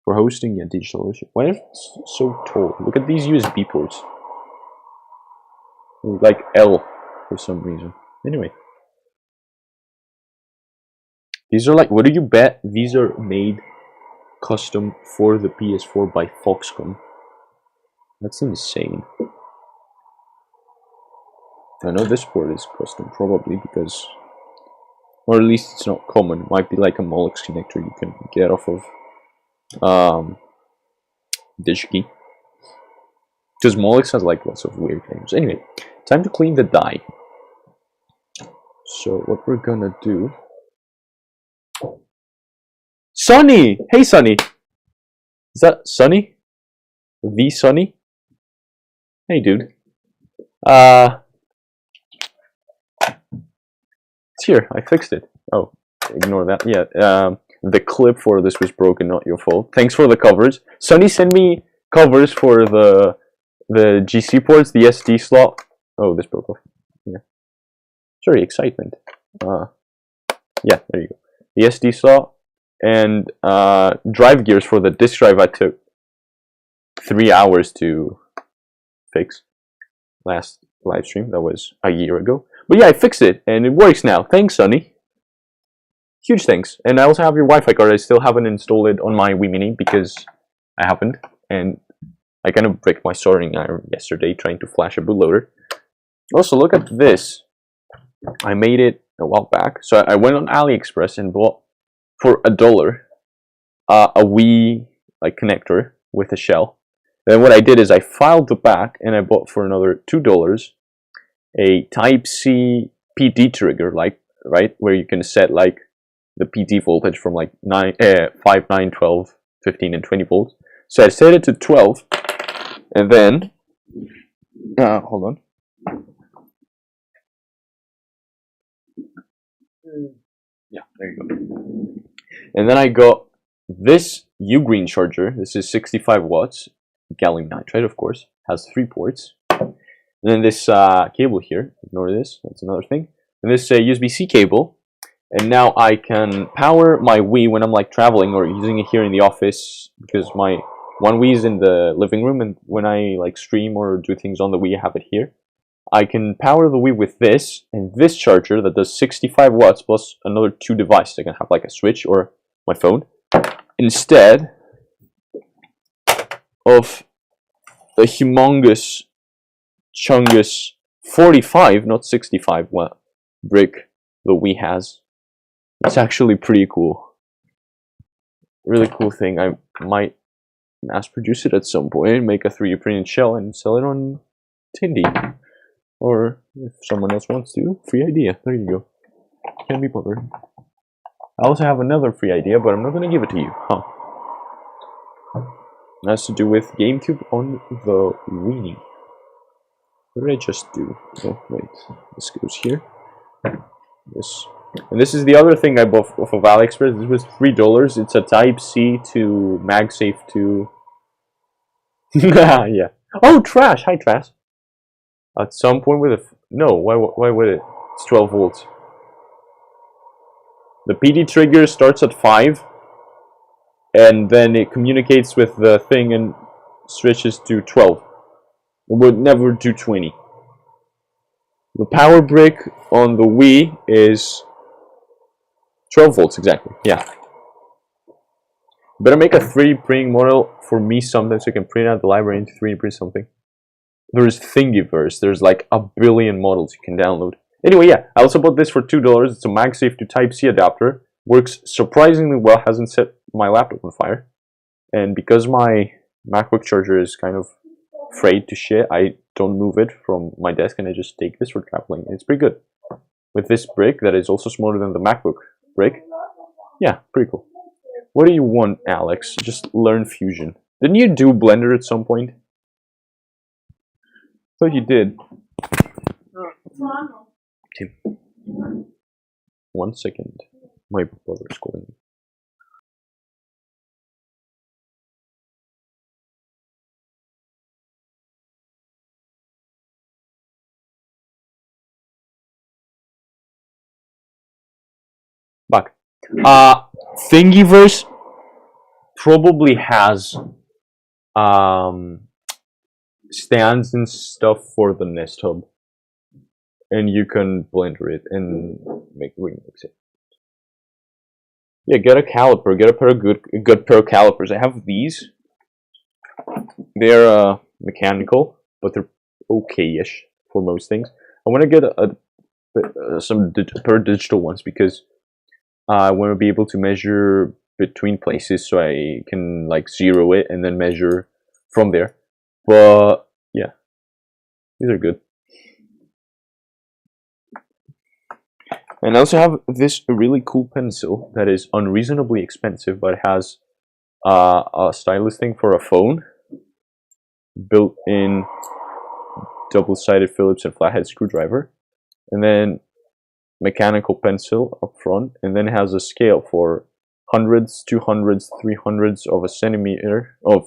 For hosting, yeah, digital. Why is it so tall? Look at these USB ports. Like L for some reason. Anyway. These are like, what do you bet? These are made custom for the PS4 by Foxconn. That's insane. I know this port is custom, probably because, or at least it's not common. It might be like a Molex connector you can get off of DigiKey. Because Molex has like lots of weird names. Anyway, time to clean the die. So what we're gonna do... Sunny! Hey Sunny! Is that Sunny? The Sunny? Hey dude. It's here, I fixed it. Oh, ignore that. Yeah, the clip for this was broken, not your fault. Thanks for the covers. Sunny sent me covers for the GC ports, the SD slot. Oh, this broke off. Yeah. Sorry, excitement. Yeah, there you go. The SD slot and drive gears for the disk drive I took 3 hours to fix last live stream. That was a year ago. But yeah, I fixed it and it works now. Thanks, Sunny. Huge thanks. And I also have your Wi-Fi card. I still haven't installed it on my Wii Mini because I haven't. And I kind of bricked my soldering iron yesterday trying to flash a bootloader. Also, look at this. I made it a while back. So I went on AliExpress and bought for $1 a Wii like connector with a shell. Then what I did is I filed the back and I bought for another $2 a Type-C PD trigger, like, right, where you can set like the PD voltage from like 5, 9, 12, 15 and 20 volts. So I set it to 12 and then hold on. Yeah, there you go. And then I got this U-Green charger. This is 65 watts, gallium nitride, of course, has 3 ports. And then this cable here, ignore this, that's another thing. And this USB-C cable. And now I can power my Wii when I'm like traveling or using it here in the office, because my one Wii is in the living room, and when I like stream or do things on the Wii, I have it here. I can power the Wii with this and this charger that does 65 watts plus another 2 devices. I can have like a Switch or my phone instead of the humongous chungus 45, not 65 watt brick the Wii has. It's actually pretty cool. Really cool thing. I might mass produce it at some point, make a 3D printed shell and sell it on Tindy. Or if someone else wants to, free idea. There you go. Can't be bothered. I also have another free idea, but I'm not going to give it to you. Huh. It has to do with GameCube on the Wii. What did I just do? Oh, wait. This goes here. This. And this is the other thing I bought off of AliExpress. This was $3. It's a Type-C to MagSafe to... yeah. Oh, Trash! Hi, Trash. At some point with a... No, why would it? It's 12 volts. The PD trigger starts at 5. And then it communicates with the thing and switches to 12. It would never do 20. The power brick on the Wii is 12 volts, exactly, yeah. Better make a 3D printing model for me sometime so I can print out the library into 3D print something. There's Thingiverse, there's like a billion models you can download. Anyway, yeah, I also bought this for $2. It's a MagSafe to Type-C adapter. Works surprisingly well, hasn't set my laptop on fire. And because my MacBook charger is kind of frayed to shit, I don't move it from my desk and I just take this for traveling. It's pretty good. With this brick that is also smaller than the MacBook brick. Yeah, pretty cool. What do you want, Alex? Just learn Fusion. Didn't you do Blender at some point? Thought you did. Okay. 1 second. My brother's calling me. Thingiverse probably has stands and stuff for the Nest Hub, and you can blender it and remix it. Yeah, get a caliper. Get a pair of good pair of calipers. I have these. They're mechanical, but they're okay-ish for most things. I want to get some pair of digital ones because I want to be able to measure between places, so I can like zero it and then measure from there. But yeah, these are good. And I also have this really cool pencil that is unreasonably expensive, but has a stylus thing for a phone, built-in double-sided Phillips and flathead screwdriver, and then mechanical pencil up front, and then it has a scale for hundreds, 200s, 300s of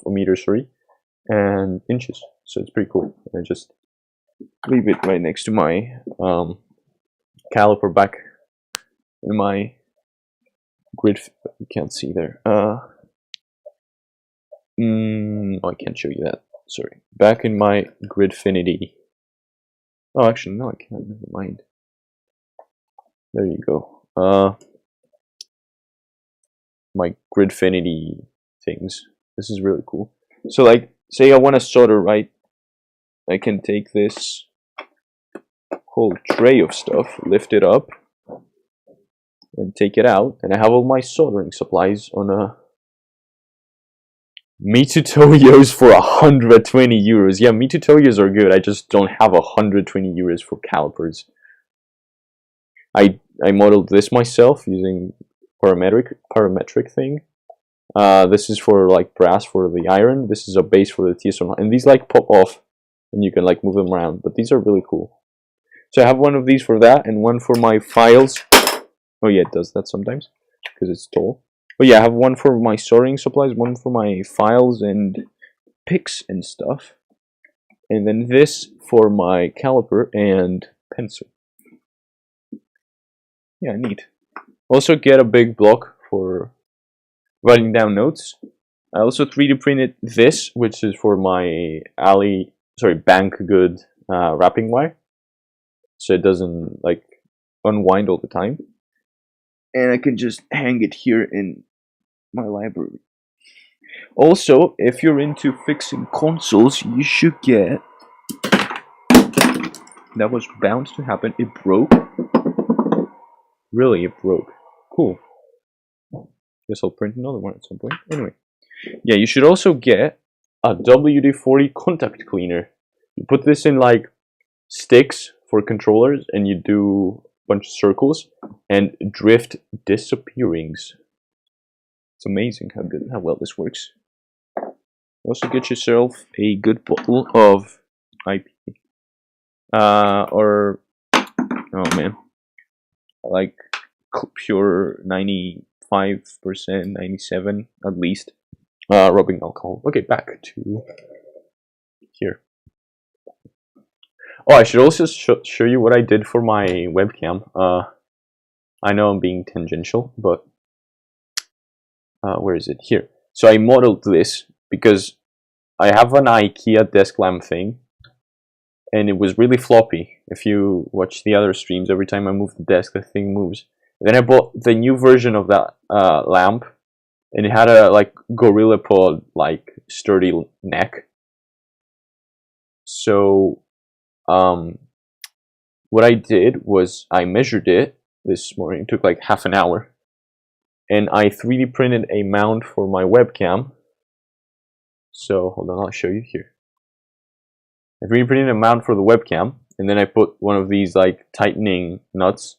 a meter, sorry, and inches. So it's pretty cool. And I just leave it right next to my caliper back in my grid. You can't see there. Oh, I can't show you that. Sorry. Back in my Gridfinity. Oh, actually, no, I can't. Never mind. There you go. My Gridfinity things. This is really cool. So, like, say I want to solder, right? I can take this whole tray of stuff, lift it up, and take it out, and I have all my soldering supplies on a Mitutoyos for 120 euros. Yeah, Mitutoyos are good. I just don't have 120 euros for calipers. I modeled this myself using parametric thing. This is for like brass for the iron. This is a base for the TSO, and these like pop off, and you can like move them around. But these are really cool. So I have one of these for that, and one for my files. Oh yeah, it does that sometimes because it's tall. But yeah, I have one for my soldering supplies, one for my files and picks and stuff, and then this for my caliper and pencil. Yeah, neat. Also get a big block for writing down notes. I also 3D printed this, which is for my bank good wrapping wire, so it doesn't like unwind all the time. And I can just hang it here in my library. Also, if you're into fixing consoles, you should get... That was bound to happen. It broke. Really, it broke. Cool. Guess I'll print another one at some point. Anyway. Yeah, you should also get a WD-40 contact cleaner. You put this in like sticks for controllers and you do a bunch of circles and drift disappearings. It's amazing how well this works. Also get yourself a good bottle of IP. Oh man, like pure 95%, 97 at least rubbing alcohol. Okay, back to here. Oh, I should also show you what I did for my webcam. I know I'm being tangential, but where is it? Here. So I modeled this because I have an IKEA desk lamp thing, and it was really floppy. If you watch the other streams, every time I move the desk, the thing moves. And then I bought the new version of that lamp, and it had a like Gorilla Pod like sturdy neck. So what I did was I measured it this morning. It took like half an hour, and I 3D printed a mount for my webcam. So hold on, I'll show you here. I 3D printed a mount for the webcam, and then I put one of these like tightening nuts,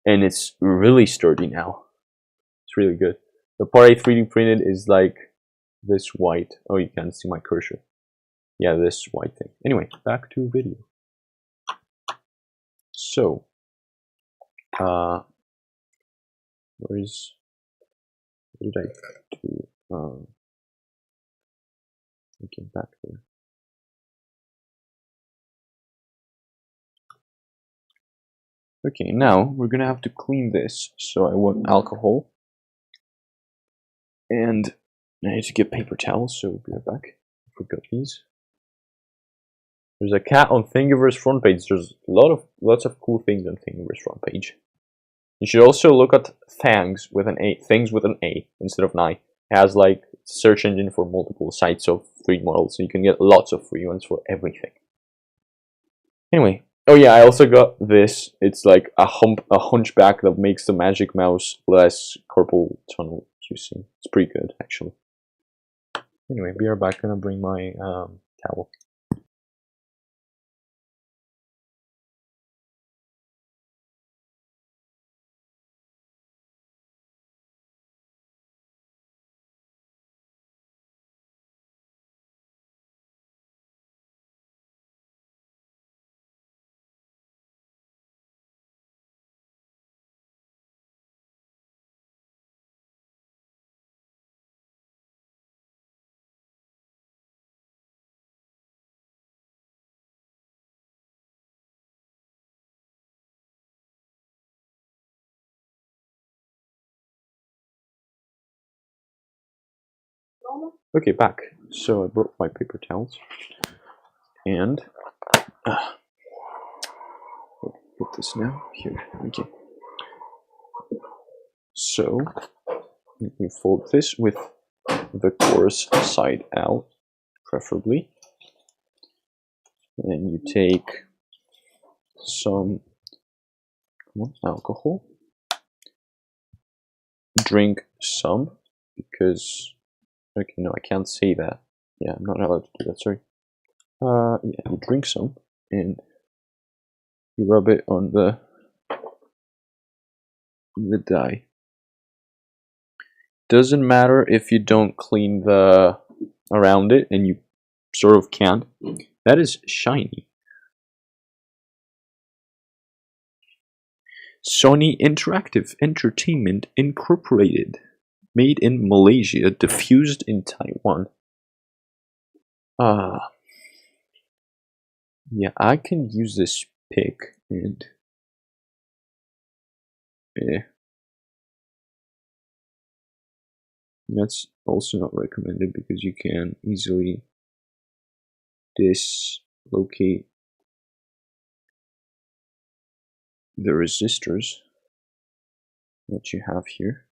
and it's really sturdy now. It's really good. The part I 3D printed is like this white. Oh, you can't see my cursor. Yeah, this white thing. Anyway, back to video. So, where did I do? Get back there. Okay, now we're gonna have to clean this. So I want alcohol. And I need to get paper towels, so we'll be right back. I forgot these. There's a cat on Thingiverse front page. There's lots of cool things on Thingiverse front page. You should also look at things with an A instead of an I. It has like search engine for multiple sites of 3D models, so you can get lots of free ones for everything. Anyway, oh yeah, I also got this. It's like a hunchback that makes the magic mouse less carpal tunnel juicing. It's pretty good actually. Anyway, be right back. Gonna bring my towel. Okay, back. So I brought my paper towels and put this now here. Okay. So you fold this with the coarse side out, preferably. And you take some alcohol. Drink some, because okay, no, I can't say that. Yeah, I'm not allowed to do that. Sorry. Yeah, you drink some and you rub it on the dye. Doesn't matter if you don't clean the around it, and you sort of can't. That is shiny. Sony Interactive Entertainment Incorporated. Made in Malaysia, diffused in Taiwan. Yeah, I can use this pick and that's also not recommended because you can easily dislocate the resistors that you have here,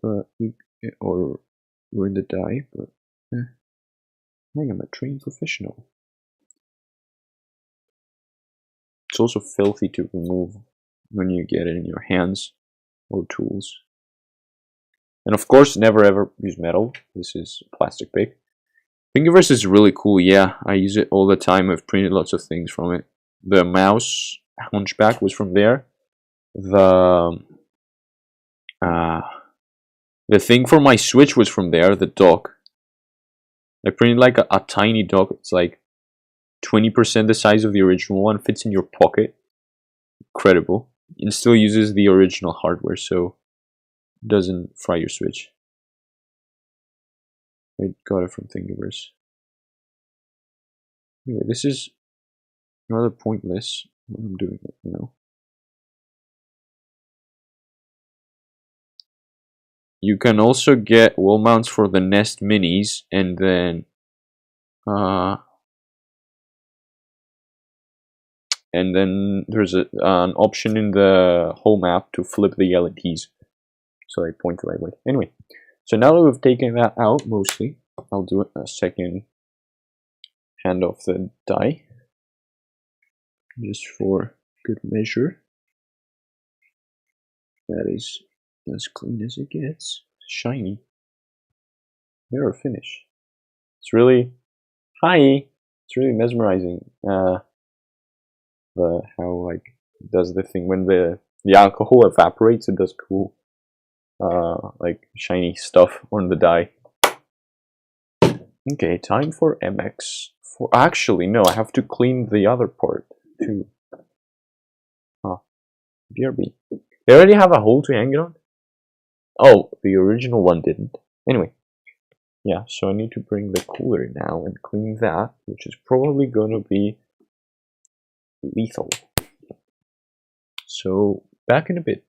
but or ruin the die. But I am a trained professional. It's also filthy to remove when you get it in your hands or tools. And of course, never ever use metal. This is plastic pick. Thingiverse is really cool. Yeah, I use it all the time. I've printed lots of things from it. The mouse hunchback was from there. The thing for my Switch was from there. The dock. I printed like a tiny dock. It's like 20% the size of the original one. Fits in your pocket. Incredible. And still uses the original hardware, so it doesn't fry your Switch. I got it from Thingiverse. Anyway, this is rather pointless what I'm doing right now. You can also get wall mounts for the Nest Minis, and then there's an option in the home app to flip the LEDs, so I point the right way. Anyway, so now that we've taken that out mostly, I'll do a second hand off the die, just for good measure. That is as clean as it gets. Shiny. Mirror finish. It's really it's really mesmerizing. How like it does the thing when the alcohol evaporates. It does cool like shiny stuff on the die. Okay, time for MX. Actually, no, I have to clean the other part too. BRB. They already have a hole to hang it on? Oh, the original one didn't. Anyway, yeah, so I need to bring the cooler now and clean that, which is probably gonna be lethal. So back in a bit.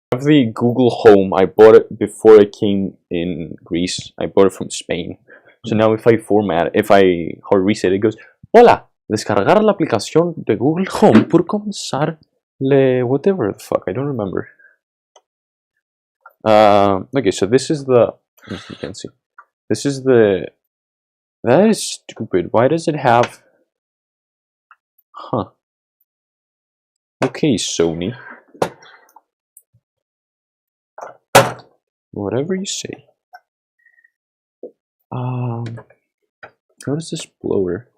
I have the Google Home. I bought it before it came in Greece. I bought it from Spain. So now if I hard reset it, goes, Hola, descargar la aplicación de Google Home por comenzar le whatever the fuck, I don't remember. Okay, so this is the, you can see, this is the, that is stupid. Why does it have, huh? Okay, Sony. Whatever you say. What is this blower?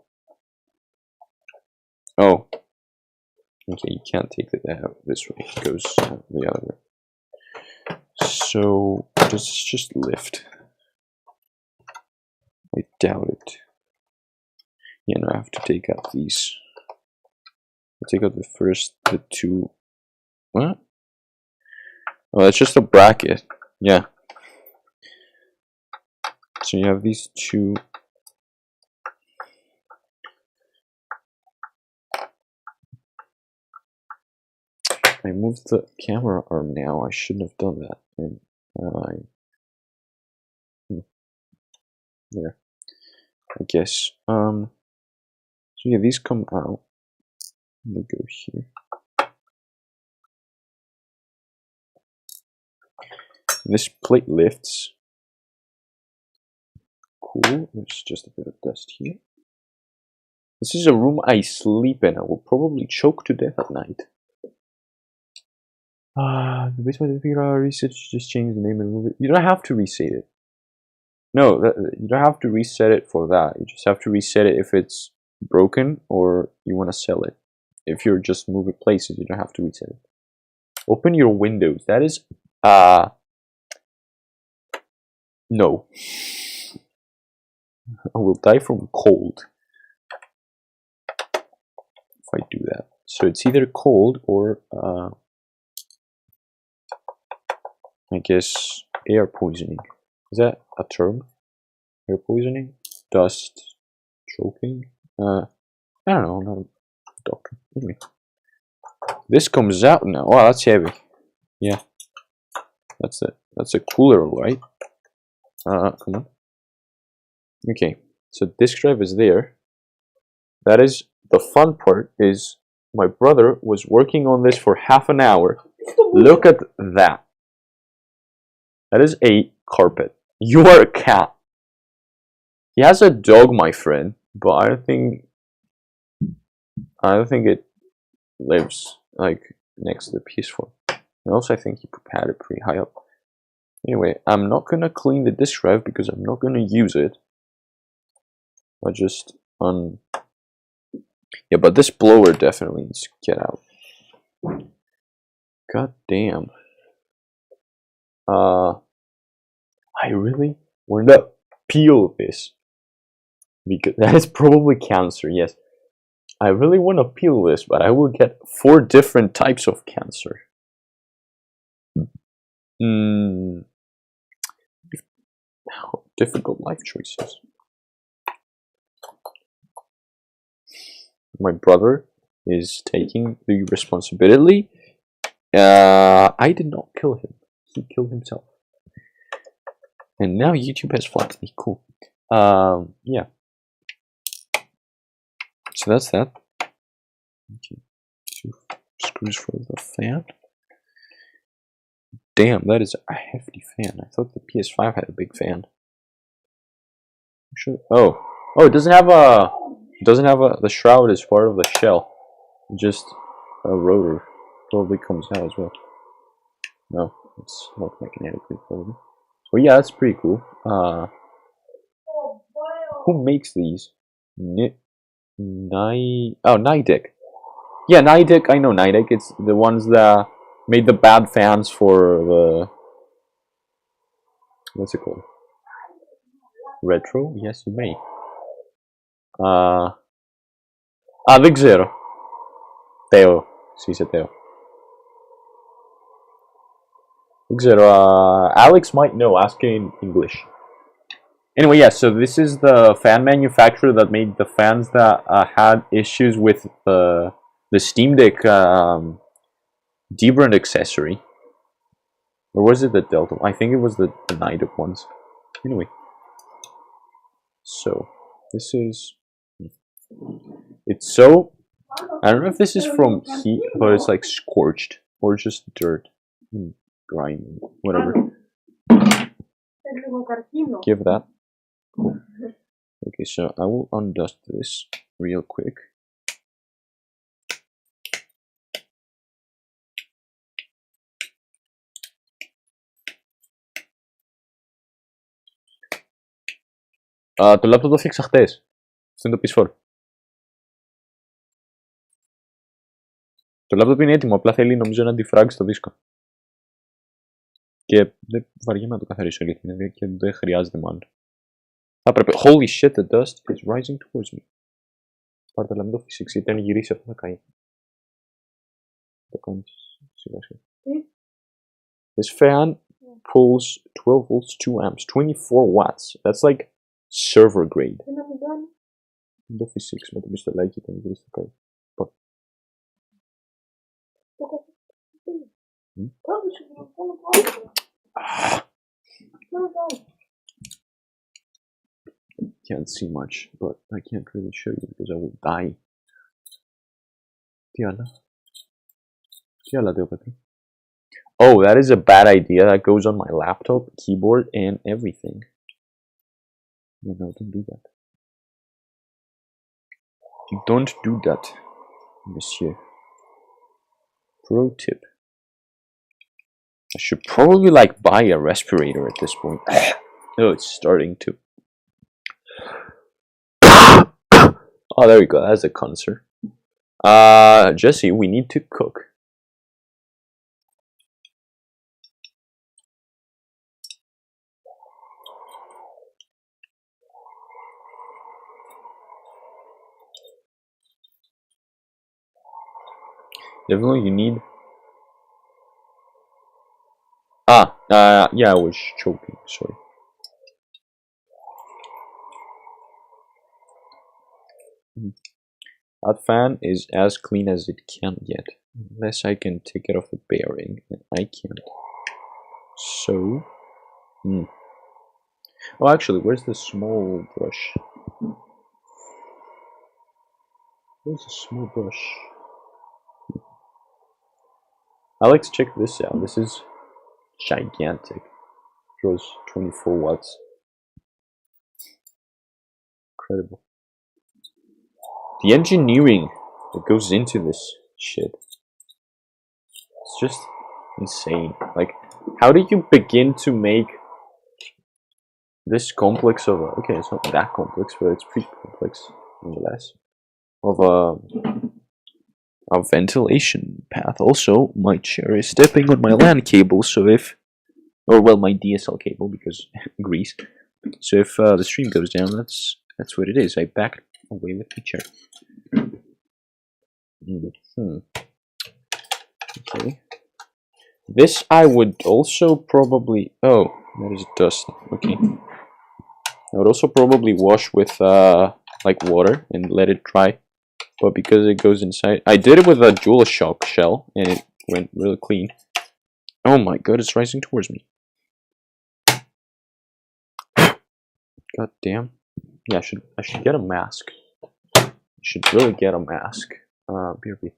Oh. Okay, you can't take it out this way. It goes out the other way. So, does this just lift? I doubt it. Yeah, no, I have to take out these. I'll take out the two. What? Oh, that's just a bracket. Yeah. So you have these two. I moved the camera arm now. I shouldn't have done that. And there. I guess. So yeah, these come out. Let me go here. This plate lifts. Cool. There's just a bit of dust here. This is a room I sleep in. I will probably choke to death at night. The basement of the reset, just change the name and move it. You don't have to reset it. No, you don't have to reset it for that. You just have to reset it if it's broken or you want to sell it. If you're just moving places, you don't have to reset it. Open your windows. That is, no. I will die from cold if I do that. So it's either cold or, I guess, air poisoning. Is that a term? Air poisoning? Dust? Choking? I don't know, I'm not a doctor. Anyway. This comes out now. Wow, that's heavy. Yeah. That's a cooler, right? Come on. Okay, so disk drive is there. That is, the fun part is my brother was working on this for half an hour. Look at that. That is a carpet. You are a cat. He has a dog, my friend, but I don't think it lives like next to the PS4. And also, I think he had it pretty high up. Anyway, I'm not gonna clean the disk drive because I'm not gonna use it. I just yeah, but this blower definitely needs to get out. God damn. I really want to peel this because that is probably cancer. Yes, I really want to peel this, but I will get 4 different types of cancer. Difficult life choices. My brother is taking the responsibility. I did not kill him. He killed himself. And now YouTube has flagged me. Cool. Yeah. So that's that. Okay. 2 screws for the fan. Damn, that is a hefty fan. I thought the PS5 had a big fan. Oh, it doesn't have a. The shroud is part of the shell. Just a rotor probably comes out as well. No, it's not magnetically probably. Well, yeah, that's pretty cool. Who makes these? Nidec. Yeah, Nidec. I know Nidec. It's the ones that made the bad fans for the, what's it called? Retro? Yes, you may. Δεν ξέρω. Teo. Si είσαι Teo. Δεν ξέρω. Alex might know. Ask in English. Anyway, yeah, so this is the fan manufacturer that made the fans that had issues with the Steam Deck debrand accessory. Or was it the Delta? I think it was the Nidec ones. Anyway. So, this is... It's so... I don't know if this is from heat, but it's like scorched. Or just dirt. Grimy. Whatever. Give that. Okay, so I will undust this real quick. Το λάπτοπ το φτιάξα χτες. Αυτό είναι το PS4. Το λάπτοπ είναι έτοιμο, απλά θέλει νομίζω να αντιφράγει στο δίσκο. Και δεν βαριέμαι να το καθαρίσω αλήθεια, και δεν χρειάζεται μάλλον. Θα πρέπει... Holy shit, the dust is rising towards me. Πάρε το λάμδο physics, γιατί αν γυρίσει αυτό θα καεί. Το κάνεις σιγά σιγά. This fan pulls 12 volts, 2 amps, 24 watts. That's like server grade. Το physics με το πιστολάκι και αν γυρίσει θα καεί. Can't see much, but I can't really show you because I will die. Oh, that is a bad idea. That goes on my laptop, keyboard, and everything. No, don't do that. Don't do that, monsieur. Pro tip. I should probably like buy a respirator at this point. Oh, it's starting to. Oh, there we go. That's a concert. Jesse, we need to cook. Definitely, you need. Yeah, I was choking. Sorry. That fan is as clean as it can get, unless I can take it off the bearing, and I can't. So, oh, actually, where's the small brush? Where's the small brush? Alex, check this out. This is gigantic. Draws 24 watts. Incredible. The engineering that goes into this shit. It's just insane. Like, how do you begin to make this complex of a... Okay, it's not that complex, but it's pretty complex, nonetheless. Of a ventilation path. Also, my chair is stepping on my LAN cable, so if... Or, well, my DSL cable, because grease. So if the stream goes down, that's what it is. I backed away with the chair. Okay. This I would also probably... Oh, that is dust. Okay. I would also probably wash with like water and let it dry. But because it goes inside... I did it with a DualShock shell and it went really clean. Oh my god, it's rising towards me. God damn. Yeah, I should get a mask. I should really get a mask. BRB.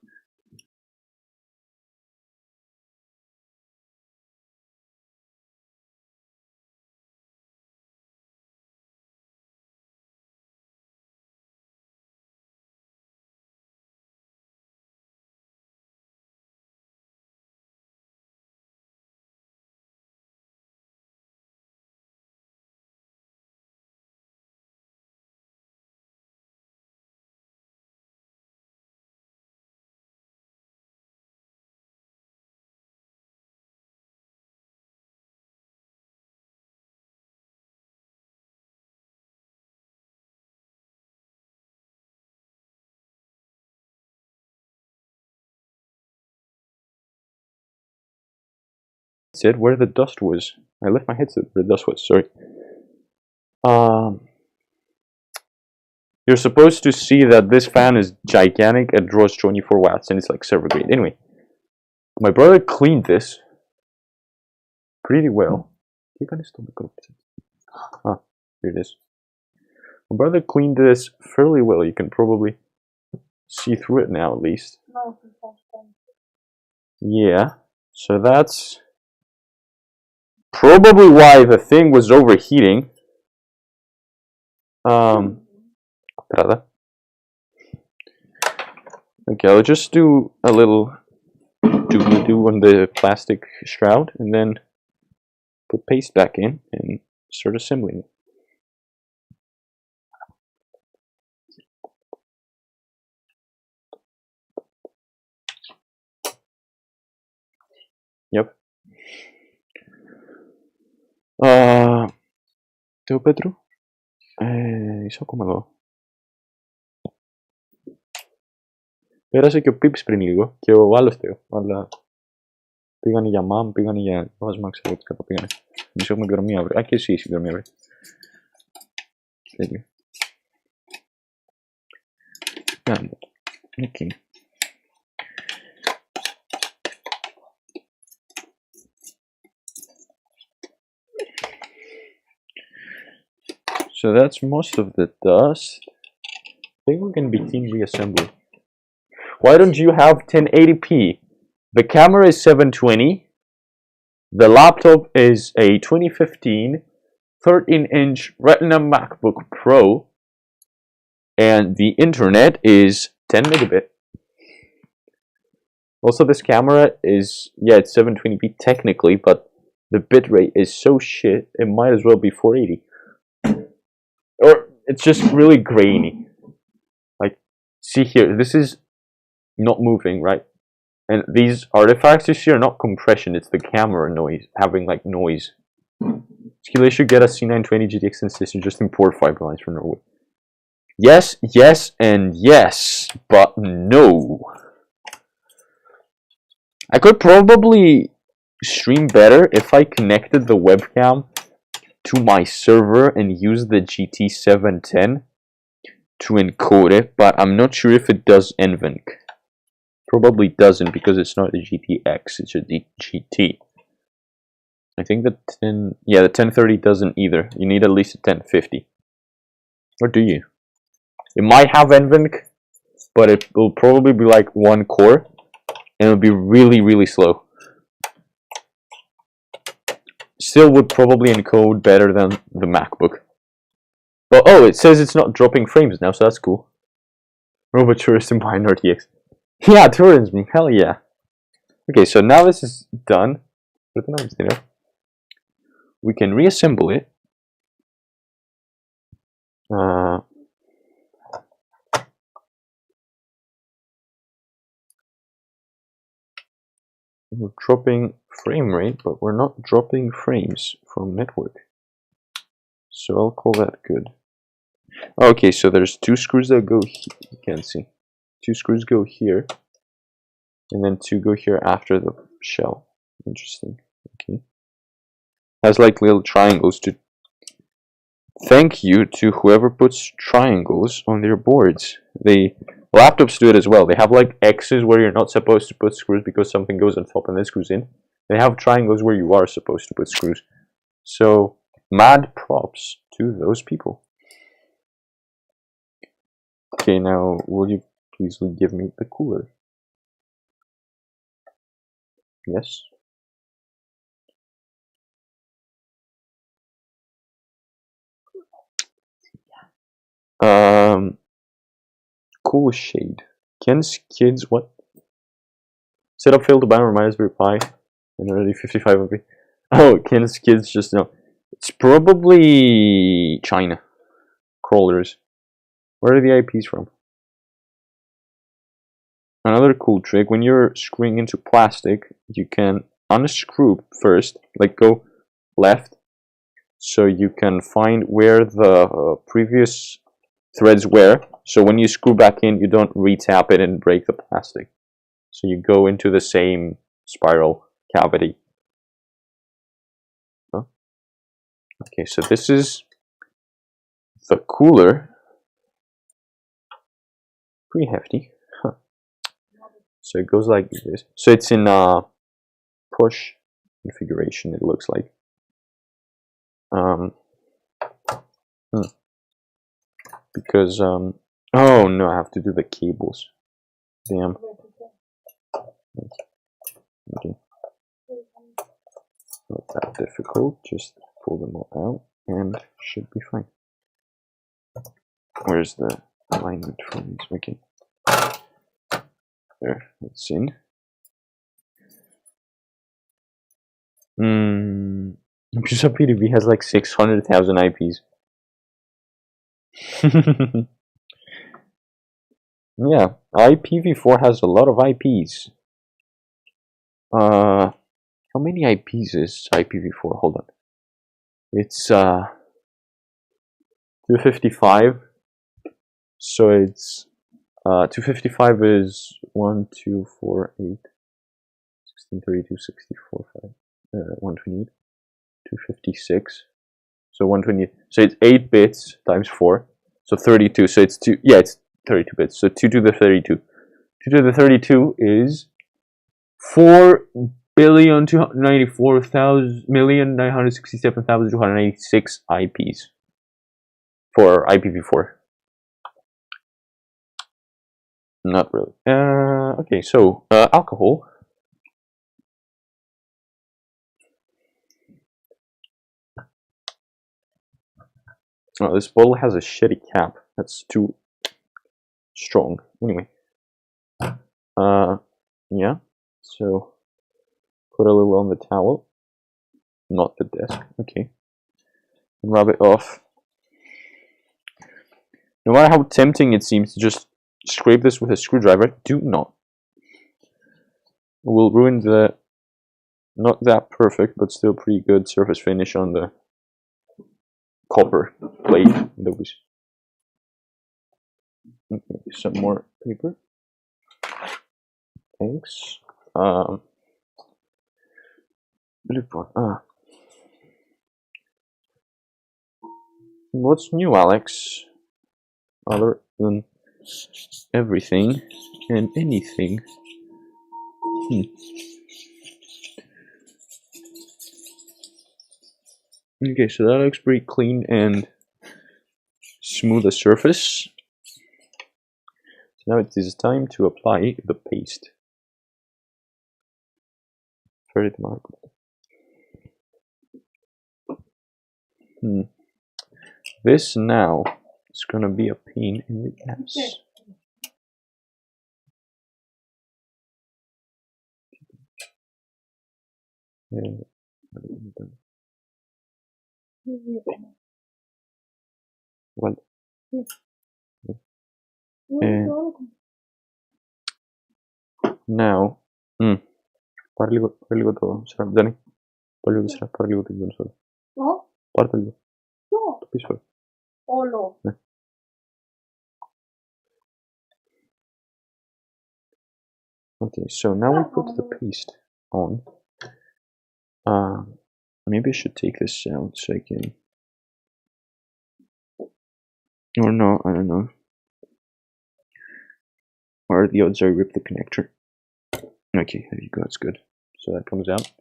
Headset where the dust was. I left my headset where the dust was, sorry. You're supposed to see that this fan is gigantic, it draws 24 watts, and it's like server grade. Anyway, my brother cleaned this pretty well. You're gonna still make up. Ah, here it is. My brother cleaned this fairly well. You can probably see through it now, at least. Yeah, so that's probably why the thing was overheating. Okay, I'll just do a little doobly-doo on the plastic shroud and then put paste back in and start assembling it. Yep. Τeo Πέτρου, είσαι ακόμα εδώ. Πέρασε και ο Pips πριν λίγο και ο άλλος Τeo, αλλά πήγανε για μάμ, πήγανε για βάσμα, ξέρω τι κατά πήγανε. Εμείς έχουμε εκδρομή αύριο. Α, και εσύ είσαι εκδρομή αύριο. Τέλειο. Okay. So that's most of the dust. I think we can begin reassembly. Why don't you have 1080p? The camera is 720. The laptop is a 2015 13-inch Retina MacBook Pro. And the internet is 10 megabit. Also, this camera is, yeah, it's 720p technically, but the bitrate is so shit, it might as well be 480. Or it's just really grainy. Like, see here, this is not moving, right? And these artifacts you see are not compression, it's the camera noise, having like noise. Skilla should get a C920 GTX insistent, just import fiber lines from Norway. Yes, yes, and yes, but no. I could probably stream better if I connected the webcam to my server and used the GT710 to encode it, but I'm not sure if it does NVENC. Probably doesn't because it's not a GTX, it's a GT. I think the 1030 doesn't either. You need at least a 1050. Or do you? It might have NVENC, but it will probably be like one core, and it'll be really, really slow. Still would probably encode better than the MacBook. But oh, it says it's not dropping frames now, so that's cool. Robot tourism behind RTX. Yeah, tourism, hell yeah. Okay, so now this is done. We can reassemble it. We're dropping frame rate, but we're not dropping frames from network. So I'll call that good. Okay, so there's two screws that go here. You can't see. Two screws go here, and then two go here after the shell. Interesting. Okay. Has like little triangles to. Thank you to whoever puts triangles on their boards. The laptops do it as well. They have like X's where you're not supposed to put screws because something goes on top and then screws in. They have triangles where you are supposed to put screws. So, mad props to those people. Okay, now will you please give me the cooler? Yes. Cool shade. Ken's kids, what? Setup failed to bind, reminders reply. And already 55 of it. Oh, Ken's kids just know. It's probably China. Crawlers. Where are the IPs from? Another cool trick, when you're screwing into plastic, you can unscrew first, like go left, so you can find where the previous threads were. So when you screw back in, you don't re-tap it and break the plastic. So you go into the same spiral cavity. Okay, so this is the cooler. Pretty hefty. Huh. So it goes like this. So it's in push configuration, it looks like. Because oh no, I have to do the cables. Damn. Okay. Not that difficult, just pull them all out and should be fine. Where's the alignment for these? Okay. There, it's in. Pizza PDB has like 600,000 IPs. Yeah, IPv4 has a lot of IPs. How many IPs is IPv4? Hold on. It's 255. So it's 255 is 1, 2, 4, 8, 16, 32, 64, 5, 128, 256. So 128. So it's 8 bits times 4. So 32. So it's 2. Yeah, it's 32 bits. So 2 to the 32. 2 to the 32 is 4,294,967,286 IPs for IPv4. Not really. Okay, so alcohol. Oh, this bottle has a shitty cap. That's too strong. Anyway. Yeah. So put a little on the towel. Not the desk. Okay. And rub it off. No matter how tempting it seems to just scrape this with a screwdriver, do not. It will ruin the not that perfect, but still pretty good surface finish on the copper plate. Okay, some more paper. Thanks. What's new, Alex? Other than everything and anything. Okay, so that looks pretty clean and smooth a surface. So now it is time to apply the paste. This now is gonna be a pain in the ass. What? Now, parli todo. Dani, parli todo solo. No? Partilo. No. Capisco. Oh no. Okay, so now we put the paste on. Maybe I should take this out so I can. Or no, I don't know. Or the odds are rip the connector. Okay, there you go, that's good. So that comes out.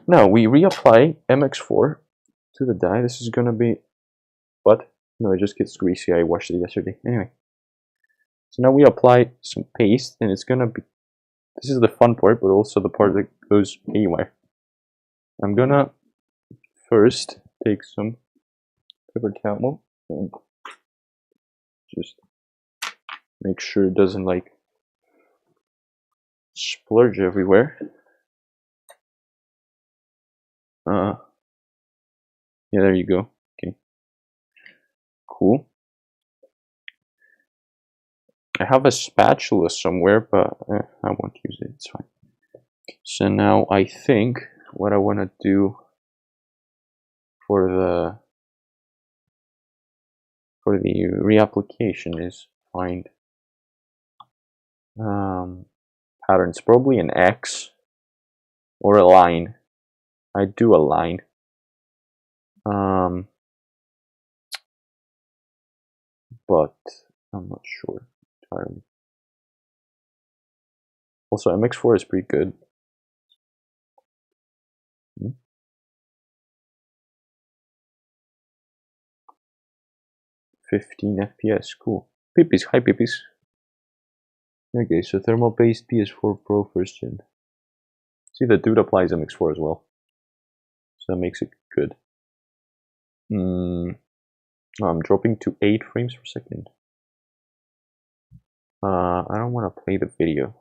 Now we reapply MX4 to the die. This is gonna be what? No, it just gets greasy. I washed it yesterday. Anyway. So now we apply some paste and it's gonna be, this is the fun part, but also the part that goes haywire. I'm gonna first take some paper towel and just make sure it doesn't like splurge everywhere. Yeah, there you go. Okay, cool. I have a spatula somewhere, but I won't use it. It's fine. So now I think what I want to do for the reapplication is find patterns, probably an X or a line. I do a line. but I'm not sure entirely. Also, MX4 is pretty good. 15 FPS, cool. Pippies, hi Pippies. Okay, so thermal paste PS4 Pro first gen. See, the dude applies MX4 as well, so that makes it good. I'm dropping to 8 frames per second. I don't want to play the video.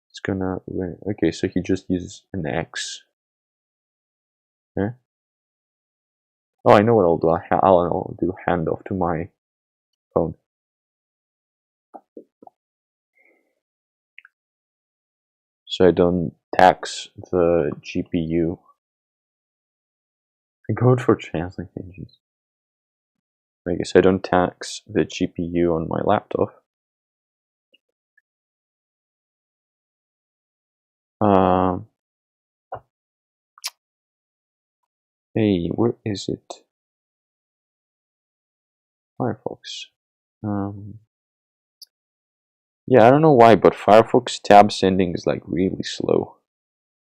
It's gonna run. Okay, so he just uses an X. Eh? Oh, I know what I'll do. I'll do handoff to my phone. So I don't tax the GPU. I go for translate engines. I guess I don't tax the GPU on my laptop. Hey, where is it? Firefox. Yeah, I don't know why, but Firefox tab sending is like really slow.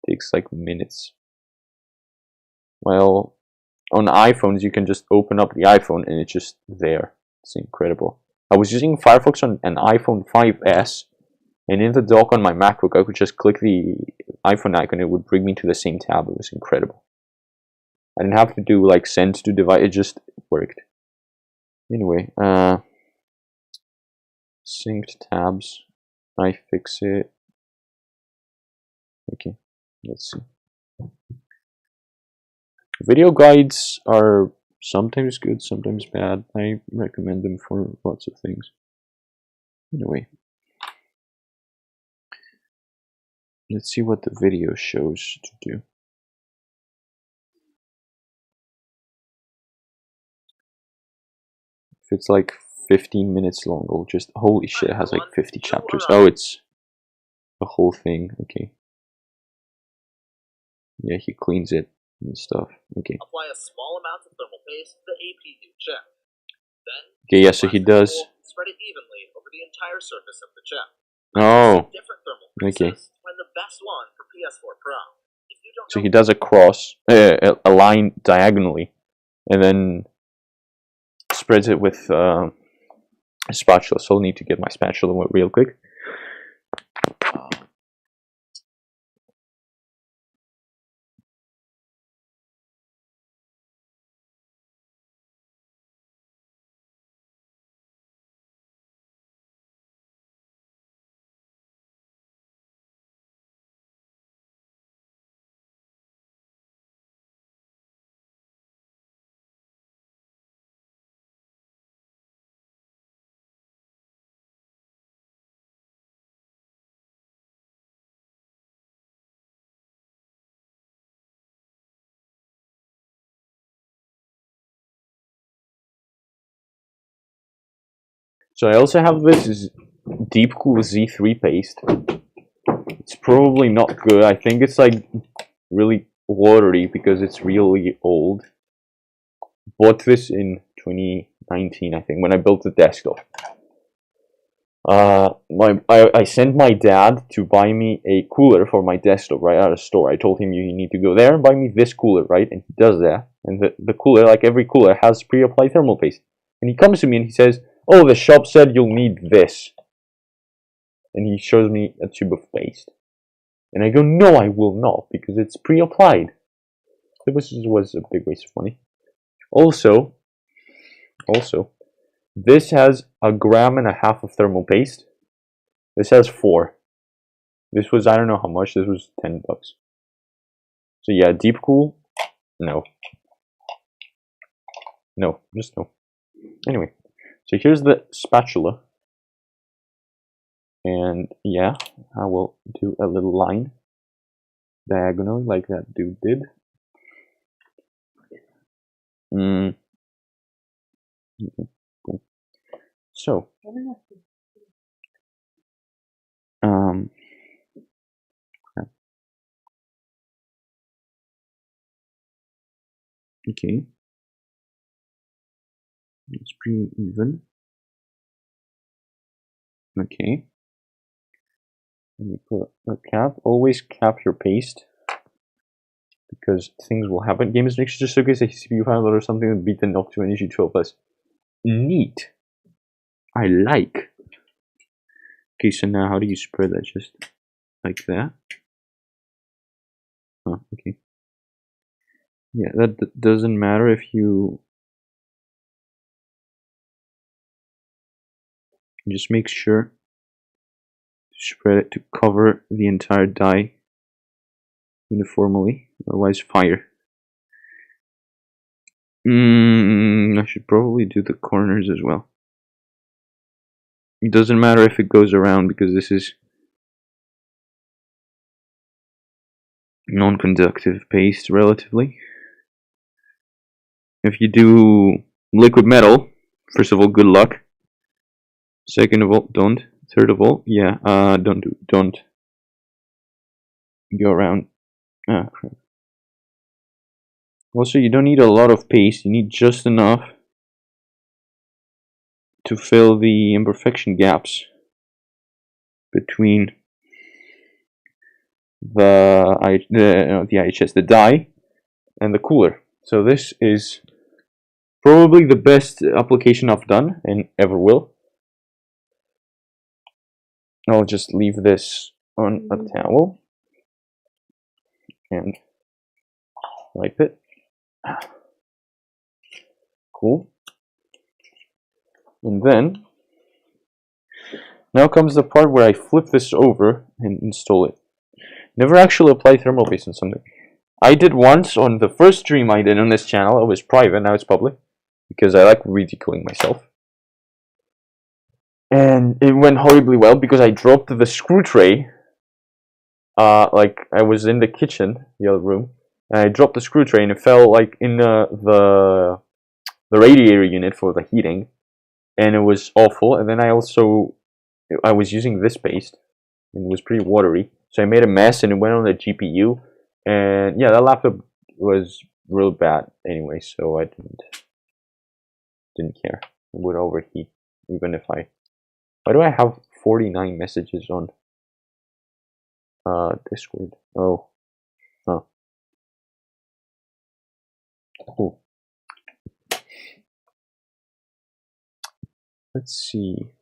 Takes like minutes. Well, on iPhones you can just open up the iPhone and it's just there. It's incredible. I was using Firefox on an iPhone 5S, and in the dock on my MacBook I could just click the iPhone icon and it would bring me to the same tab. It was incredible. I didn't have to do like send to device, it just worked. Anyway, synced tabs, iFixit. Okay, let's see. Video guides are sometimes good, sometimes bad. I recommend them for lots of things. Anyway, let's see what the video shows to do. If it's like 15 minutes long, it'll just, holy shit, it has like 50 chapters. Oh, it's the whole thing. Okay. Yeah, he cleans it and stuff. Okay. Apply a small amount of thermal paste to the APU chip. Then, okay, yeah, so he does. Spread it evenly over the entire surface of the chip. Oh. Different thermal okay. Find the best one for PS4 Pro. If you don't so he does a cross, a line diagonally, and then spreads it with a spatula. So I'll need to get my spatula real quick. So I also have this Deep Cool Z3 paste. It's probably not good. I think it's like really watery because it's really old. Bought this in 2019, I think, when I built the desktop. I sent my dad to buy me a cooler for my desktop right out of the store. I told him you need to go there and buy me this cooler, right? And he does that. And the cooler, like every cooler, has pre-applied thermal paste. And he comes to me and he says, oh, the shop said you'll need this. And he shows me a tube of paste. And I go, no, I will not, because it's pre-applied. It was a big waste of money. Also, this has 1.5 grams of thermal paste. This has 4. This was, I don't know how much, this was $10. So yeah, Deep Cool, no. No, just no. Anyway, so here's the spatula. And yeah, I will do a little line diagonally like that dude did. Cool. So, okay. It's pretty even. Okay. Let me put a cap. Always cap your paste, because things will happen. Game is next just showcase a CPU file or something that beat the Noctua and issue 12+. Neat. I like. Okay, so now how do you spread that? Just like that? Oh, okay. Yeah, that doesn't matter if you just make sure to spread it to cover the entire die uniformly, otherwise fire. I should probably do the corners as well. It doesn't matter if it goes around because this is non-conductive paste relatively. If you do liquid metal, first of all, good luck. Second of all, don't. Third of all, yeah, don't go around. Ah, crap. Also, you don't need a lot of paste. You need just enough to fill the imperfection gaps between the IHS, the die, and the cooler. So this is probably the best application I've done and ever will. I'll just leave this on a towel and wipe it. Cool. And then now comes the part where I flip this over and install it. Never actually applied thermal paste on something. I did once on the first stream I did on this channel. It was private, now it's public, because I like ridiculing myself. And it went horribly well because I dropped the screw tray. Like I was in the kitchen, the other room, and I dropped the screw tray and it fell like in the radiator unit for the heating, and it was awful. And then I was using this paste, and it was pretty watery, so I made a mess and it went on the GPU. And yeah, that laptop was real bad anyway, so I didn't care. It would overheat even if I. Why do I have 49 messages on Discord? Oh, huh. Cool. Let's see.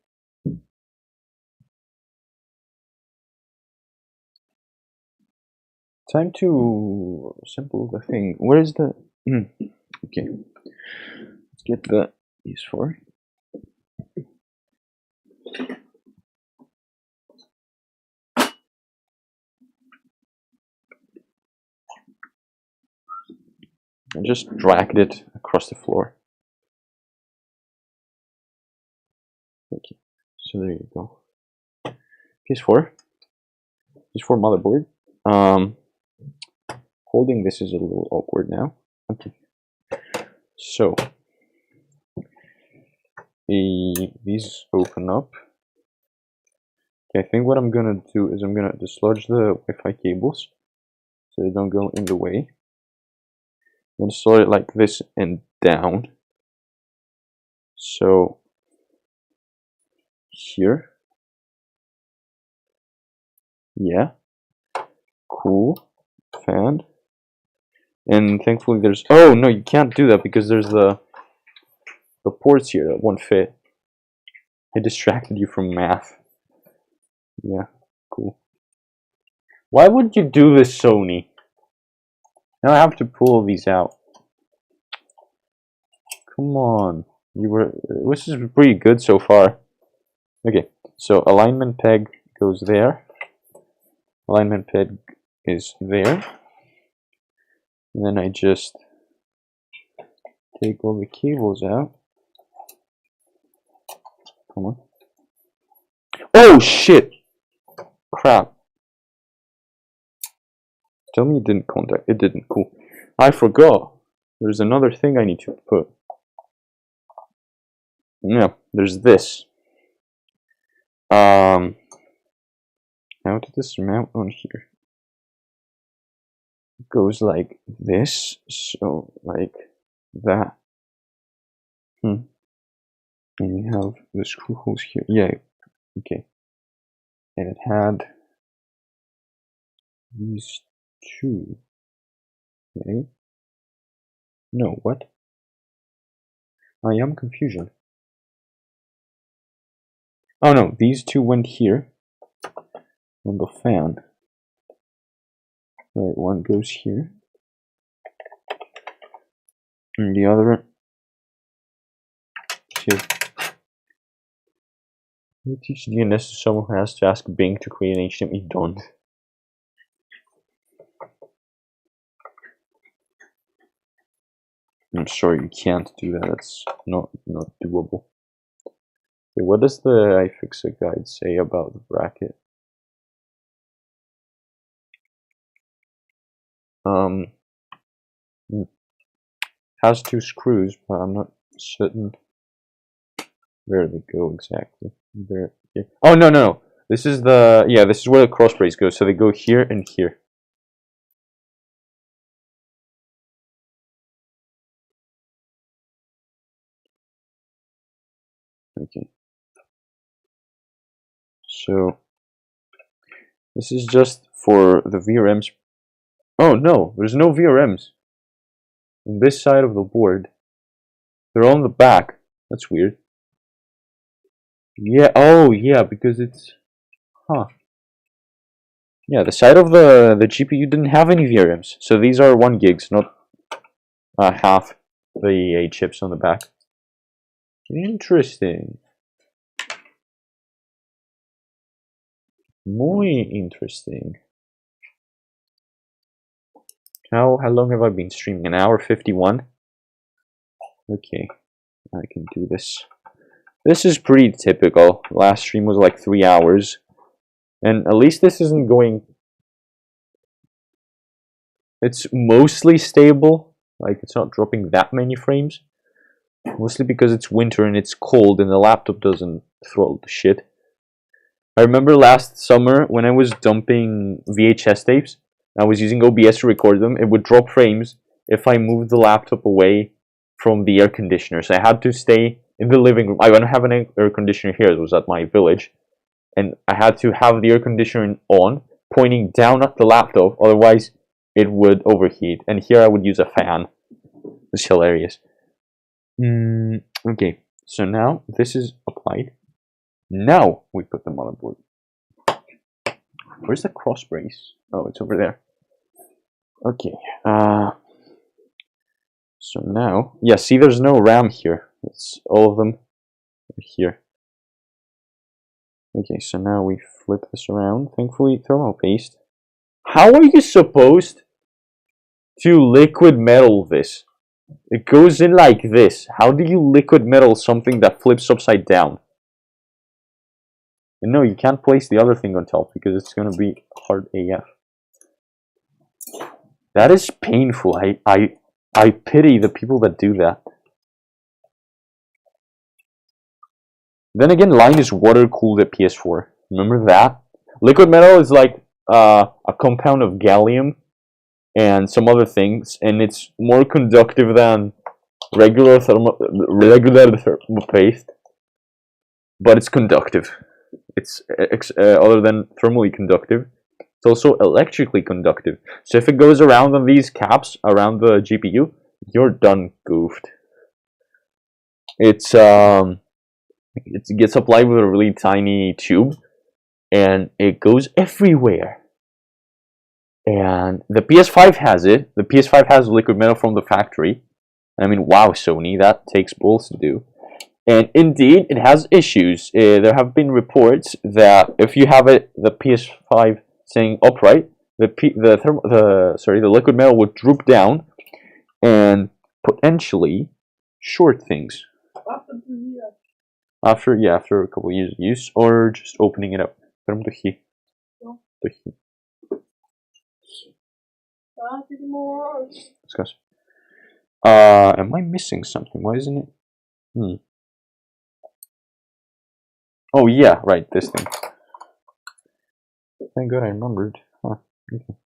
Time to assemble the thing. Where's the? Okay. Let's get the F-4. I just dragged it across the floor. Okay. So there you go. PS4. PS4 motherboard. Holding this is a little awkward now. Okay. So these open up. Okay, I think what I'm gonna do is I'm gonna dislodge the Wi-Fi cables so they don't go in the way. I'm gonna slot it like this and down. So here. Yeah. Cool. Fan. And thankfully there's, oh no, you can't do that because there's the ports here that won't fit. I distracted you from math. Yeah, cool. Why would you do this, Sony? Now I have to pull these out. Come on. This is pretty good so far. Okay, so alignment peg goes there. Alignment peg is there. And then I just take all the cables out. Come on. Oh shit! Crap. Tell me it didn't contact. It didn't. Cool. I forgot. There's another thing I need to put. Yeah, there's this. How did this mount on here? It goes like this, so like that. And you have the screw holes here. Yeah, okay. And it had these two. Okay. No, what? I am confusion. Oh no, these two went here on the fan. Right, one goes here. And the other here. You teach DNS to someone who has to ask Bing to create an HTML. Don't. I'm sorry, you can't do that. That's not doable. Okay, what does the iFixit guide say about the bracket? Has two screws, but I'm not certain where they go exactly. There. Yeah. Oh no. This is the this is where the cross brace goes. So they go here and here. Okay. So this is just for the VRMs. Oh no, there's no VRMs on this side of the board. They're on the back. That's weird. Yeah. Oh yeah, because it's Yeah, the side of the GPU didn't have any VRMs, so these are 1 gigs, not half the 8 chips on the back. Interesting. Muy interesting. How long have I been streaming? An hour 51? Okay, I can do this. This is pretty typical. Last stream was like 3 hours. And at least this isn't going... It's mostly stable. Like, it's not dropping that many frames. Mostly because it's winter and it's cold and the laptop doesn't throw the shit. I remember last summer when I was dumping VHS tapes, I was using OBS to record them, it would drop frames if I moved the laptop away from the air conditioner. So I had to stay in the living room. I don't have an air conditioner here, it was at my village. And I had to have the air conditioner on, pointing down at the laptop, otherwise it would overheat. And here I would use a fan. It's hilarious. Okay, so now this is applied. Now we put them on a board. Where's the cross brace? Oh, it's over there. Okay. So now, yeah, see there's no RAM here. It's all of them here. Okay, so now we flip this around. Thankfully, thermal paste. How are you supposed to liquid metal this? It goes in like this. How do you liquid metal something that flips upside down? And no, you can't place the other thing on top because it's going to be hard AF. That is painful. I pity the people that do that. Then again, Line is water cooled at PS4. Remember that? Liquid metal is like a compound of gallium and some other things, and it's more conductive than regular thermal paste, but it's conductive. It's other than thermally conductive. It's also electrically conductive. So if it goes around on these caps around the GPU, you're done goofed. It gets applied with a really tiny tube, and it goes everywhere. And the PS5 has it. The PS5 has liquid metal from the factory. I mean, wow, Sony, that takes balls to do. And indeed, it has issues. There have been reports that if you have the PS5 saying upright, the liquid metal would droop down and potentially short things. After a couple of years of use, or just opening it up. Discuss. Am I missing something? Why isn't it? Oh yeah, right, this thing. Thank God I remembered. Huh. Okay.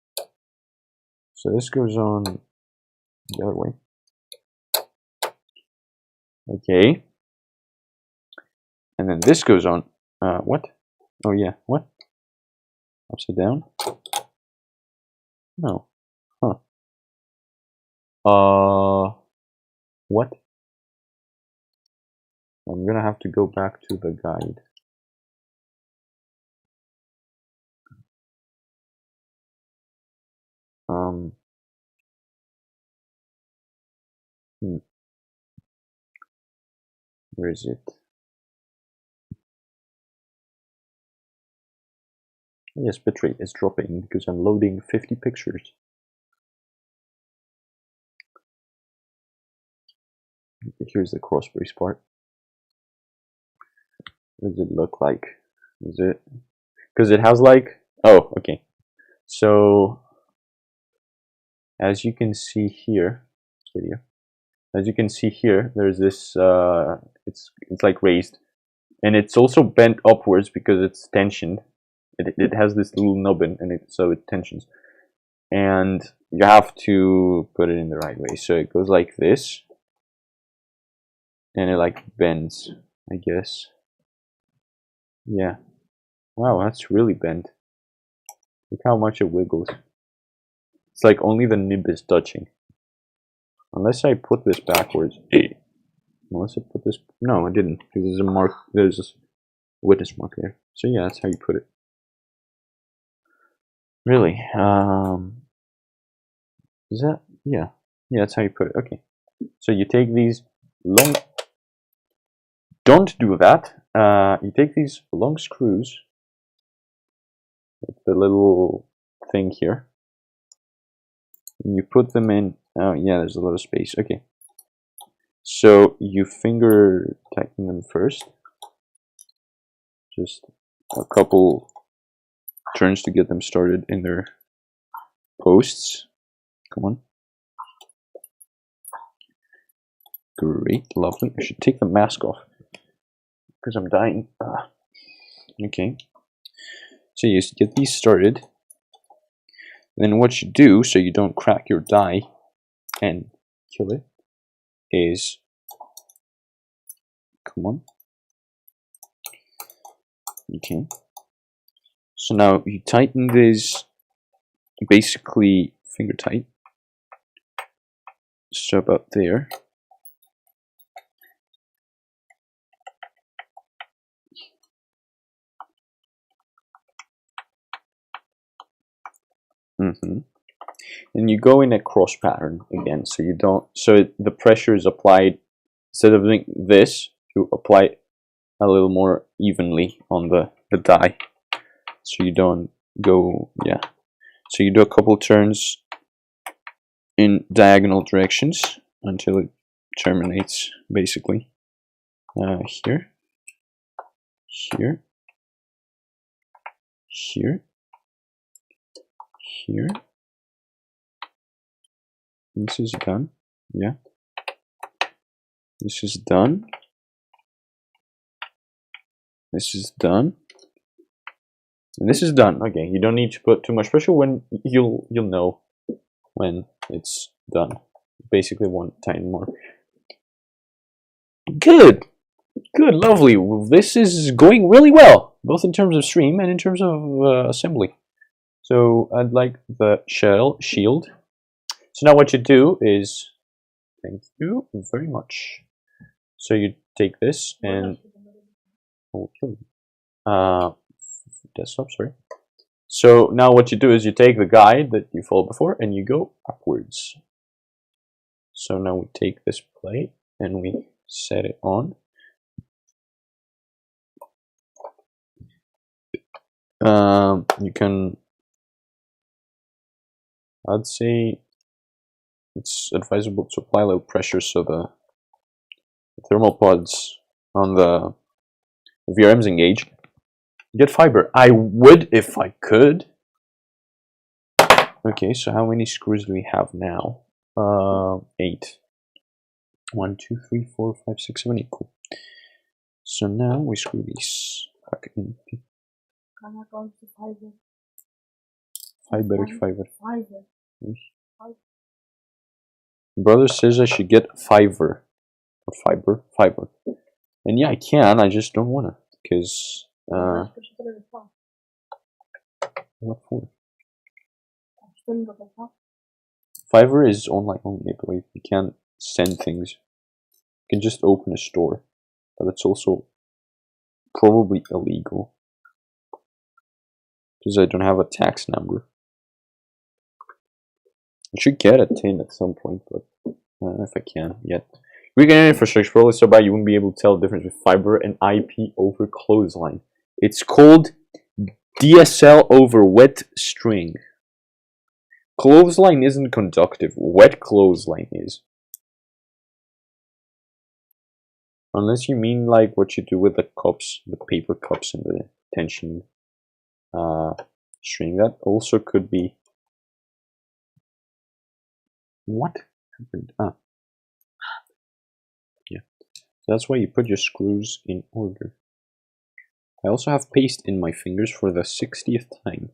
So this goes on the other way. Okay. And then this goes on. What? Oh yeah, what? Upside down? No. Huh. What? I'm gonna have to go back to the guide. Where is it? Yes, bitrate is dropping because I'm loading 50 pictures. Here's the crossbrace part. What does it look like? Is it? Because it has like... Oh, okay. So, as you can see here, video. As you can see here, there's this. It's like raised, and it's also bent upwards because it's tensioned. It has this little nubbin, and so it tensions. And you have to put it in the right way. So it goes like this, and it like bends, I guess. Yeah. Wow, that's really bent. Look how much it wiggles. It's like only the nib is touching. Unless I put this backwards. Unless I put this... No, I didn't. Because there's a mark. There's a witness mark there. So yeah, that's how you put it. Really? Is that... Yeah. Yeah, that's how you put it. Okay. So you take these long... Don't do that. You take these long screws with the little thing here. And you put them in... Oh, yeah, there's a lot of space. Okay. So you finger tighten them first. Just a couple turns to get them started in their posts. Come on. Great, lovely. I should take the mask off because I'm dying. Okay. So you get these started. Then what you do, so you don't crack your die and kill it, is... Come on. Okay. So now you tighten this basically finger tight. So about there. And you go in a cross pattern again, so you don't... So the pressure is applied, instead of doing this, you apply it a little more evenly on the die. So you don't go... Yeah. So you do a couple turns in diagonal directions until it terminates, basically. Here. Here. Here. Here. This is done. Yeah. This is done. This is done. And this is done. Okay, you don't need to put too much pressure. When you'll know when it's done. Basically, one tighten more. Good. Good, lovely. This is going really well, both in terms of stream and in terms of assembly. So I'd like the shield. So now what you do is, thank you very much. So you take this and desktop, sorry. So now what you do is you take the guide that you followed before and you go upwards. So now we take this plate and we set it on. You can, I'd say it's advisable to apply low pressure so the thermal pods on the VRMs engaged. Get fiber. I would if I could. Okay, so how many screws do we have now? 8. 1, 2, 3, 4, 5, 6, 7, 8. Cool. So now we screw these back in. Fiber. Brother says I should get fiber. Or fiber. And yeah, I can, I just don't wanna, because, what for? Fiverr is online only, I believe. You can't send things. You can just open a store, but it's also probably illegal. Because I don't have a tax number. I should get a TIN at some point, but I don't know if I can yet. Weekend infrastructure probably so bad you wouldn't be able to tell the difference with fiber and IP over clothesline. It's called DSL over wet string. Clothesline isn't conductive. Wet clothesline is. Unless you mean like what you do with the cups, the paper cups and the tension string. That also could be. What happened? Yeah. That's why you put your screws in order. I also have paste in my fingers for the 60th time.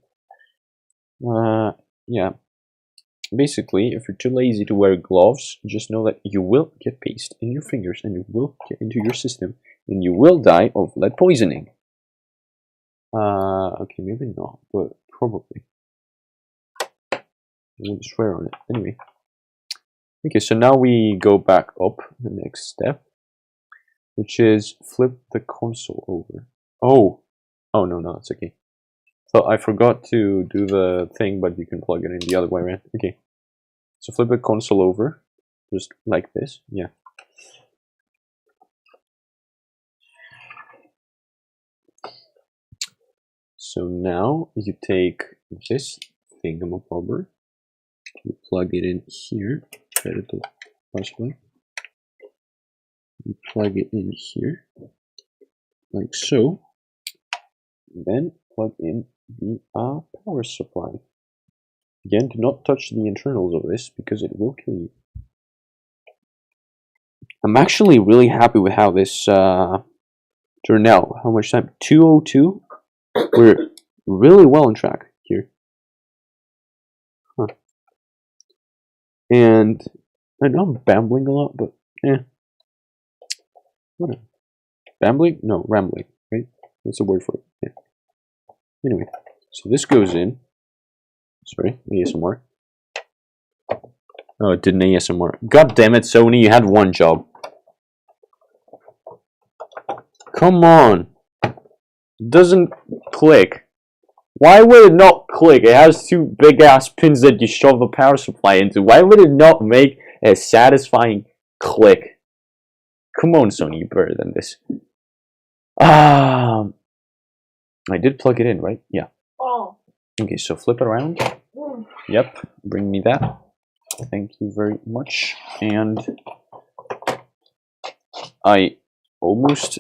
Yeah. Basically, if you're too lazy to wear gloves, just know that you will get paste in your fingers and it will get into your system and you will die of lead poisoning. Okay, maybe not, but probably. I wouldn't swear on it. Anyway. Okay, so now we go back up the next step, which is flip the console over. Oh, no, it's okay. So I forgot to do the thing, but you can plug it in the other way around. Okay, so flip the console over, just like this. Yeah. So now you take this thingamabobber, you plug it in here. You plug it in here, like so. Then plug in the power supply. Again, do not touch the internals of this because it will kill you. I'm actually really happy with how this turned out. How much time? 2:02. We're really well on track here. Huh. And I know I'm bambling a lot, but whatever. Bambling? No, rambling, right? That's a word for it. Yeah. Anyway, so this goes in. Sorry, ASMR. Oh, it didn't ASMR. God damn it, Sony, you had one job. Come on. It doesn't click. Why would it not click? It has two big ass pins that you shove the power supply into. Why would it not make a satisfying click? Come on, Sony, you're better than this. I did plug it in, right? Yeah. Oh. Okay, so flip it around. Yep, bring me that. Thank you very much. And I almost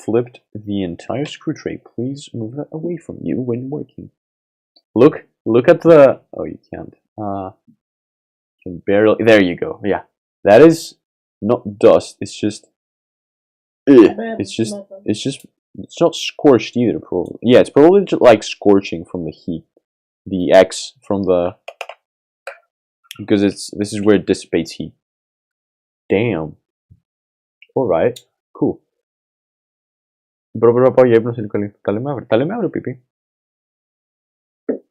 flipped the entire screw tray. Please move that away from you when working. Look at the. Oh, you can't. Can barely. There you go. Yeah, that is not dust. It's just. It's not scorched either. Probably. Yeah, it's probably just like scorching from the heat. The X from the. Because this is where it dissipates heat. Damn. All right. Cool. Bro, πάω για ύπνο στην καλή. Τα λέμε αύριο, πιπί.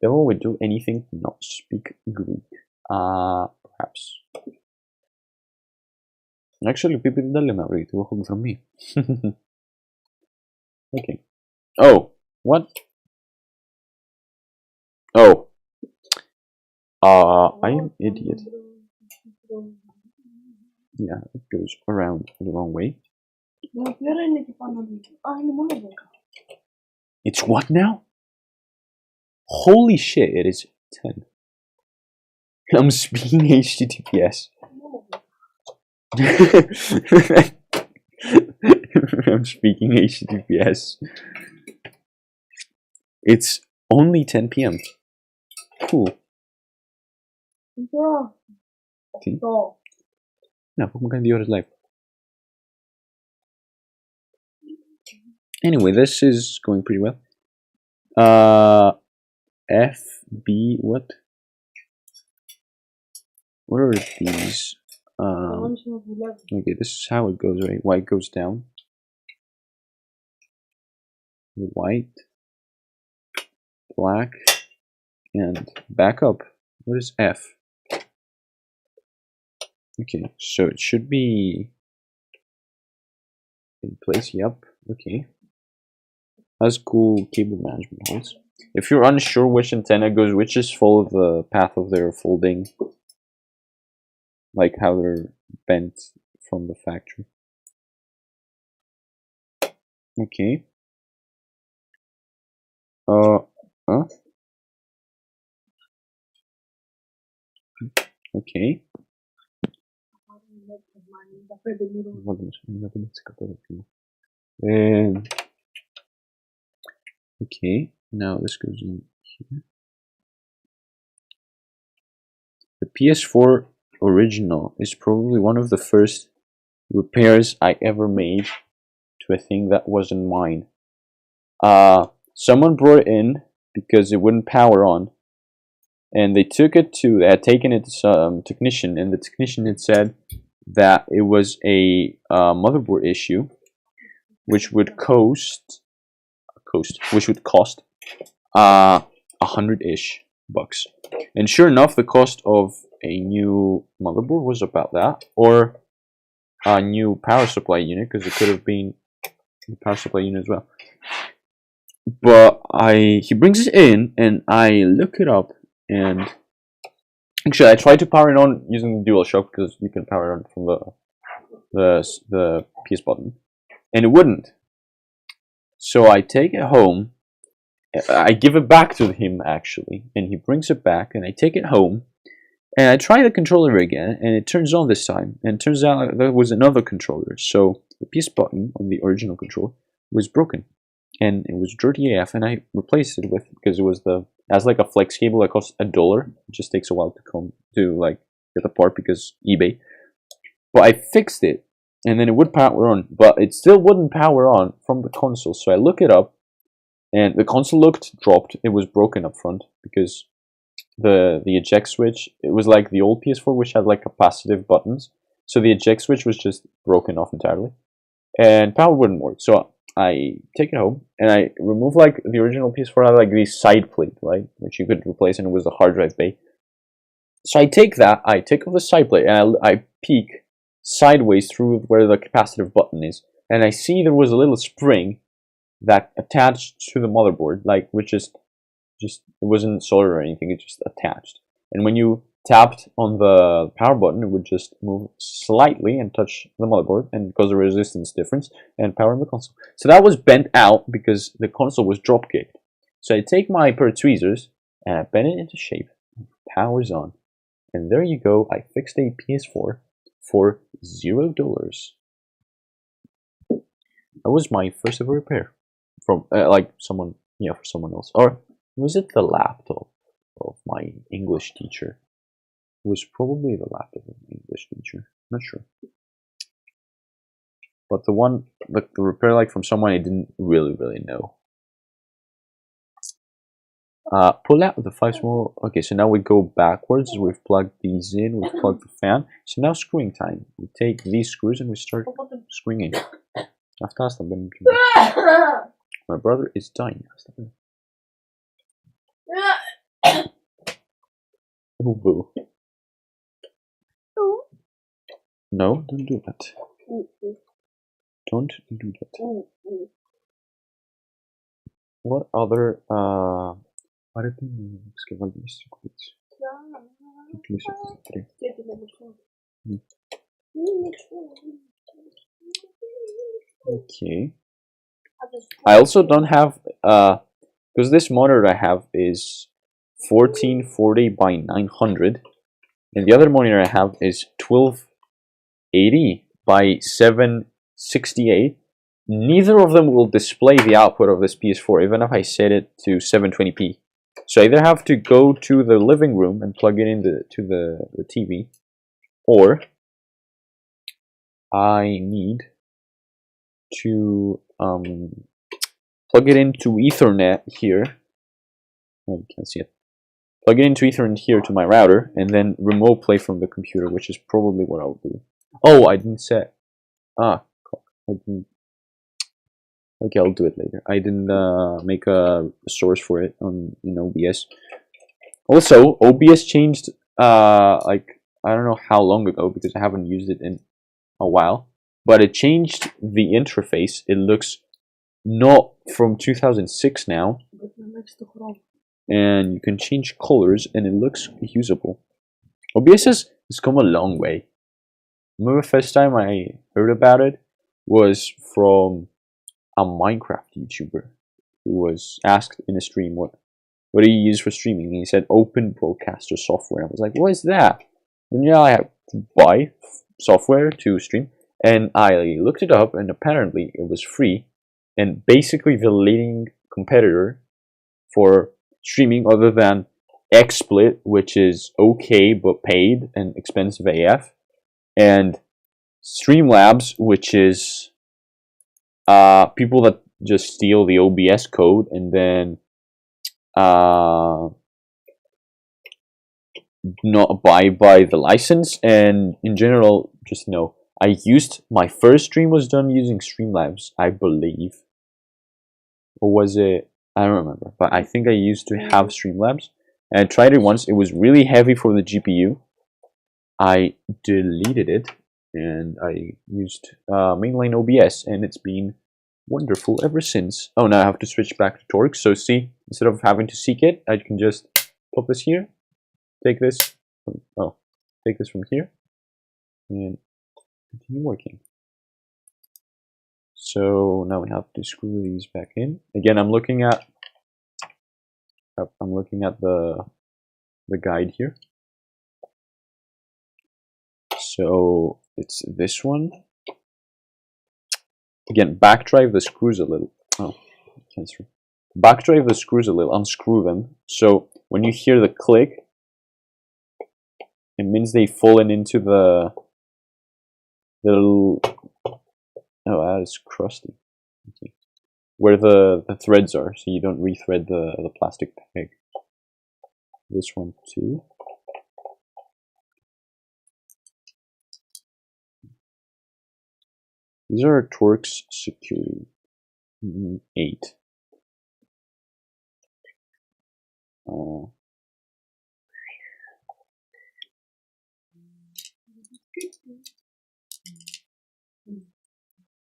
Devil would do anything to not speak Greek. Perhaps. Actually, pipi δεν τα λέμε αύριο, γιατί έχω εκδρομή. Okay. Oh, what? Oh. I am idiot. Yeah, it goes around the wrong way. It's what now? Holy shit, it is 10. I'm speaking HTTPS. I'm speaking HTTPS. It's only 10 p.m. Cool. Sí. No, como que 2 horas live. Anyway, this is going pretty well. FB, what? What are these? Okay, this is how it goes, right? Why it goes down. white, black, and backup. What is F? Okay, so it should be in place. Yep. Okay. That's cool cable management holes. If you're unsure which antenna goes which, just follow the path of their folding, like how they're bent from the factory. Okay. Okay. And okay, now this goes in here. The PS4 original is probably one of the first repairs I ever made to a thing that wasn't mine. Someone brought it in because it wouldn't power on, and they had taken it to some technician, and the technician had said that it was a motherboard issue, which would cost $100-ish. And sure enough, the cost of a new motherboard was about that, or a new power supply unit, because it could have been the power supply unit as well. But he brings it in, and I look it up, and actually I tried to power it on using the DualShock, because you can power it on from the PS button, and it wouldn't. So I take it home. I give it back to him, actually, and he brings it back, and I take it home, and I try the controller again, and it turns on this time, and it turns out there was another controller. So the PS button on the original controller was broken, and it was dirty AF, and I replaced it with, because it was as like a flex cable that costs $1. It just takes a while to like get the part because eBay. But I fixed it, and then it would power on, but it still wouldn't power on from the console. So I look it up, and the console looked dropped. It was broken up front because the eject switch, it was like the old PS4, which had like capacitive buttons. So the eject switch was just broken off entirely, and power wouldn't work. So I take it home, and I remove, like, the original PS4 had like this side plate, right, which you could replace, and it was the hard drive bay. So I take that, I take off the side plate, and I peek sideways through where the capacitive button is, and I see there was a little spring that attached to the motherboard, like, which just it wasn't soldered or anything, it just attached. And when you tapped on the power button, it would just move slightly and touch the motherboard and cause a resistance difference and power on the console. So that was bent out because the console was drop kicked. So I take my pair of tweezers and I bend it into shape. Power's on. And there you go, I fixed a PS4 for $0. That was my first ever repair. From like someone, for someone else. Or was it the laptop of my English teacher? It was probably the laptop of my English teacher. Not sure. But the repair, like, from someone I didn't really know. Pull out the 5 small. Okay, so now we go backwards. We've plugged these in. We've plugged the fan. So now screwing time. We take these screws and we start screwing in. My brother is dying. Oh, boo. No, don't do that. Don't do that. What other, Okay. I also don't have, because this monitor I have is 1440 by 900, and the other monitor I have is 1280 by 768. Neither of them will display the output of this PS4, even if I set it to 720p. So I either have to go to the living room and plug it into the TV, or I need to plug it into Ethernet here. Oh, you can't see it. Plug it into Ethernet here to my router, and then remote play from the computer, which is probably what I'll do. Oh, I didn't set. I didn't Okay, I'll do it later. I didn't make a source for it on OBS. Also, OBS changed like I don't know how long ago because I haven't used it in a while, but it changed the interface. It looks not from 2006 now, and you can change colors and it looks usable. OBS has come a long way. Remember the first time I heard about it was from a Minecraft YouTuber who was asked in a stream what do you use for streaming, and he said open broadcaster software. I was like, what is that? And yeah, I have to buy software to stream, and I looked it up, and apparently it was free, and basically the leading competitor for streaming other than XSplit, which is okay but paid and expensive AF, and Streamlabs, which is people that just steal the OBS code and then not abide by the license. And in general, just know I used my first stream was done using Streamlabs, I believe, or was it? I don't remember, but I think I used to have Streamlabs, and I tried it once. It was really heavy for the GPU. I deleted it and I used mainline OBS, and it's been wonderful ever since. Oh, now I have to switch back to Torque. So see, instead of having to seek it, I can just put this here, take this, take this from here, and continue working. So now we have to screw these back in. Again, I'm looking at the guide here. So it's this one. Again, backdrive the screws a little. Oh, cancel. Backdrive the screws a little, unscrew them. So when you hear the click, it means they've fallen into the little. Oh, that is crusty. Okay. Where the threads are, so you don't rethread the plastic peg. This one too. These are Torx Security 8.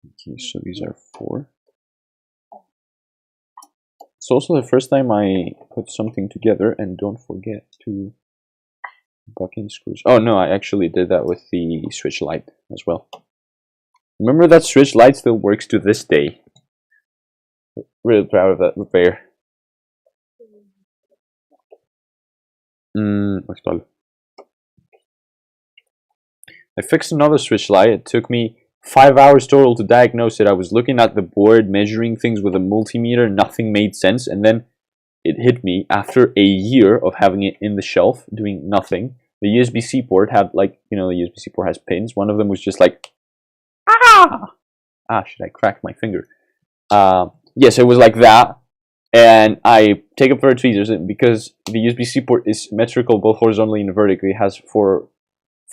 Okay, so these are 4. It's also the first time I put something together, and don't forget to buck in screws. Oh no, I actually did that with the switch light as well. Remember that switch light still works to this day. Really proud of that repair. I fixed another switch light. It took me 5 hours total to diagnose it. I was looking at the board, measuring things with a multimeter. Nothing made sense. And then it hit me after a year of having it in the shelf, doing nothing. The USB-C port had, like, the USB-C port has pins. One of them was just like, should I crack my finger? Yes, it was like that. And I take up for tweezers, and because the USB-C port is symmetrical both horizontally and vertically, it has four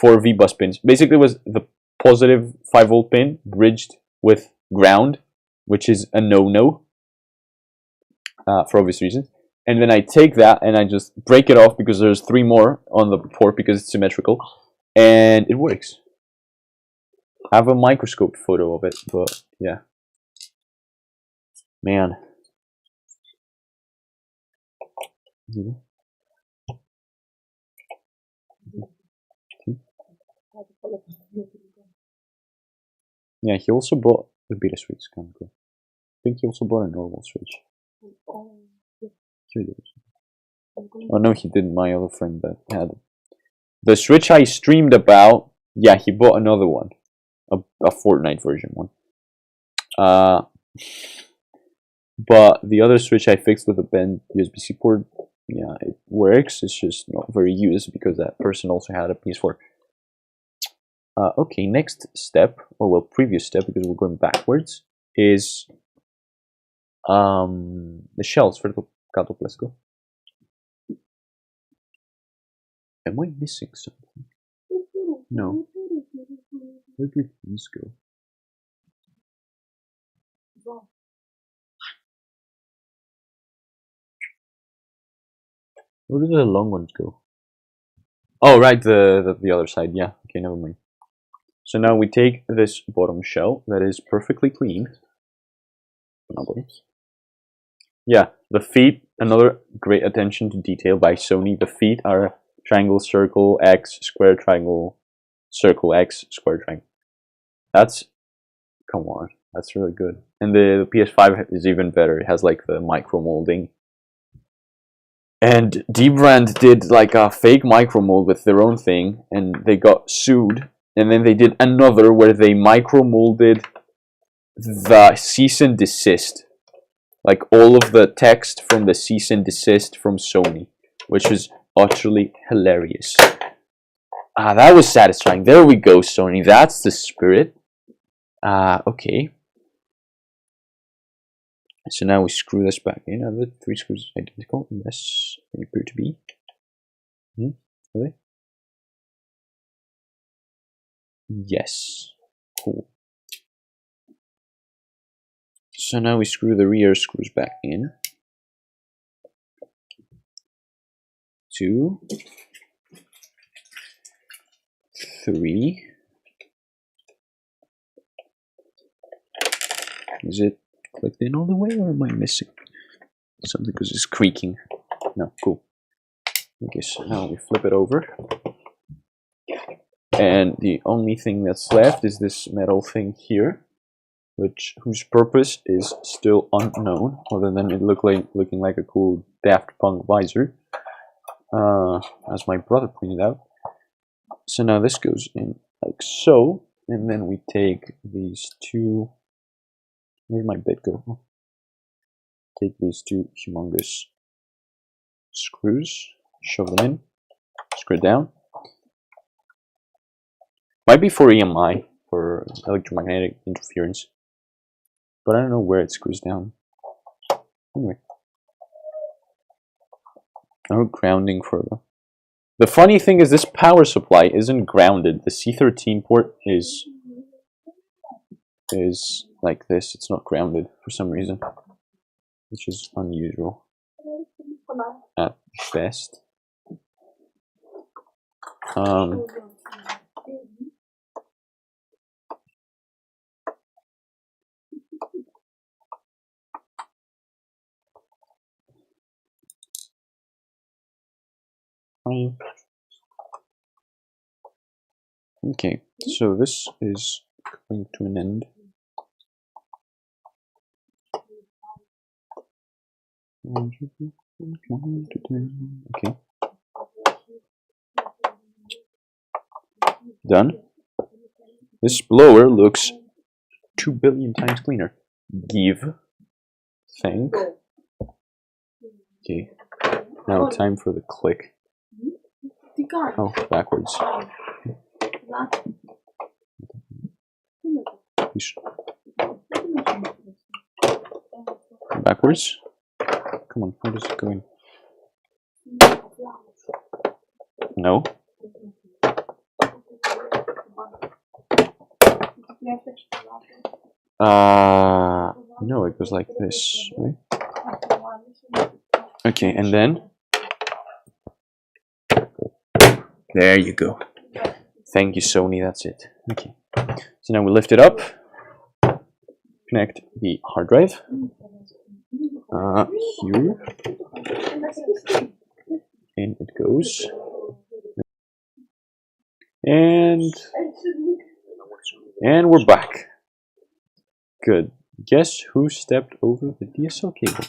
V-bus pins. Basically, it was the positive 5-volt pin bridged with ground, which is a no-no for obvious reasons. And then I take that and I just break it off because there's 3 more on the port because it's symmetrical, and it works. I have a microscope photo of it, but yeah. Man. Yeah, he also bought the beta switch. Kind of cool. I think he also bought a normal switch. Oh no, he didn't. My other friend that had it. The switch I streamed about, yeah, he bought another one, a Fortnite version one. But the other switch I fixed with a bent USB-C port, yeah, it works. It's just not very used because that person also had a PS4. Okay, next step, or well, previous step, because we're going backwards, is the shells for the cutout. Let's go. Am I missing something? No. Where did these go? Where do the long ones go? Oh, right, the other side. Yeah. Okay, never mind. So now we take this bottom shell that is perfectly clean. Yeah, the feet, another great attention to detail by Sony. The feet are triangle, circle, X, square, triangle, circle, X, square, triangle. That's, come on, that's really good. And the PS5 is even better. It has like the micro molding. And Dbrand did like a fake micro mold with their own thing, and they got sued. And then they did another where they micro molded the cease and desist, like all of the text from the cease and desist from Sony, which is utterly hilarious. Ah, that was satisfying. There we go, Sony. That's the spirit. Okay. So now we screw this back in. Are the 3 screws identical? Yes, they appear to be. Are they? Yes. Cool. So now we screw the rear screws back in. 2, 3. Is it clicked in all the way, or am I missing something because it's creaking? No, cool. Okay, so now we flip it over. And the only thing that's left is this metal thing here, whose purpose is still unknown, other than it looking like a cool Daft Punk visor, as my brother pointed out. So now this goes in like so, and then we take these two. Where'd my bit go? Take these two humongous screws, shove them in, screw it down. Might be for EMI, for electromagnetic interference, but I don't know where it screws down. Anyway, no grounding for the funny thing is this power supply isn't grounded. The C13 port is like this. It's not grounded for some reason, which is unusual at best. Okay, so this is coming to an end. Okay. Done. This blower looks 2 billion times cleaner. Give. Thank. Okay. Now time for the click. Oh, backwards. Backwards? Come on, where does it go in? No? No, it goes like this, right? Okay, and then there you go. Thank you, Sony, that's it. Okay. So now we lift it up, connect the hard drive here, and it goes. And we're back. Good. Guess who stepped over the DSL cable?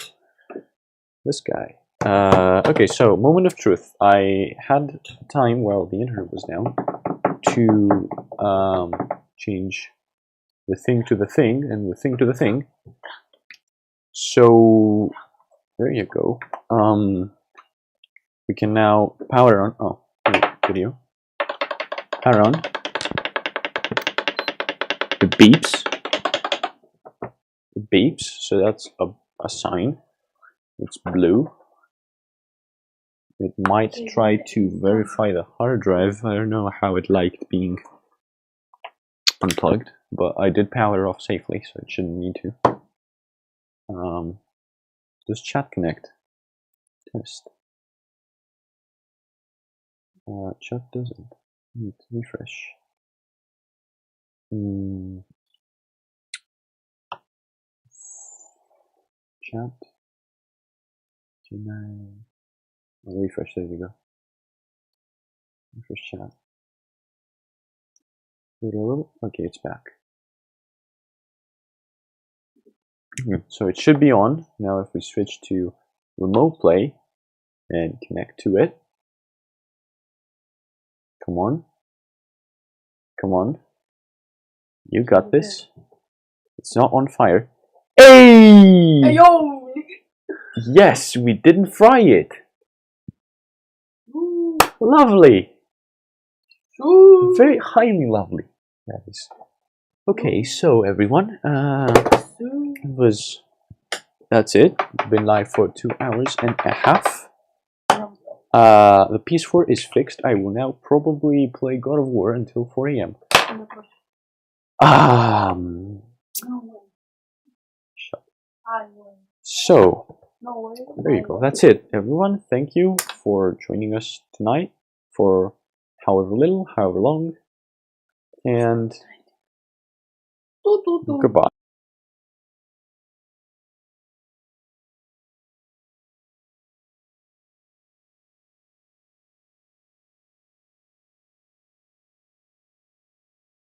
This guy. Okay, so moment of truth. I had time while the internet was down to change the thing to the thing and the thing to the thing. So there you go. We can now power on. Oh, video. Power on. It beeps. It beeps. So that's a sign. It's blue. It might try to verify the hard drive. I don't know how it liked being unplugged, but I did power off safely, so it shouldn't need to. Does chat connect? Test. Chat doesn't. Need to refresh. Chat. Refresh, there we go. Refresh chat. Okay, it's back. So it should be on. Now if we switch to remote play and connect to it. Come on. Come on. You got this. It's not on fire. Hey! Hey yo! Yes, we didn't fry it. Ooh. Lovely. Ooh. Very highly lovely. That is. Okay, so everyone, that's it. We've been live for 2 hours and a half. The PS4 is fixed. I will now probably play God of War until 4 AM. So, there you go. That's it, everyone. Thank you for joining us tonight for however little, however long, and goodbye.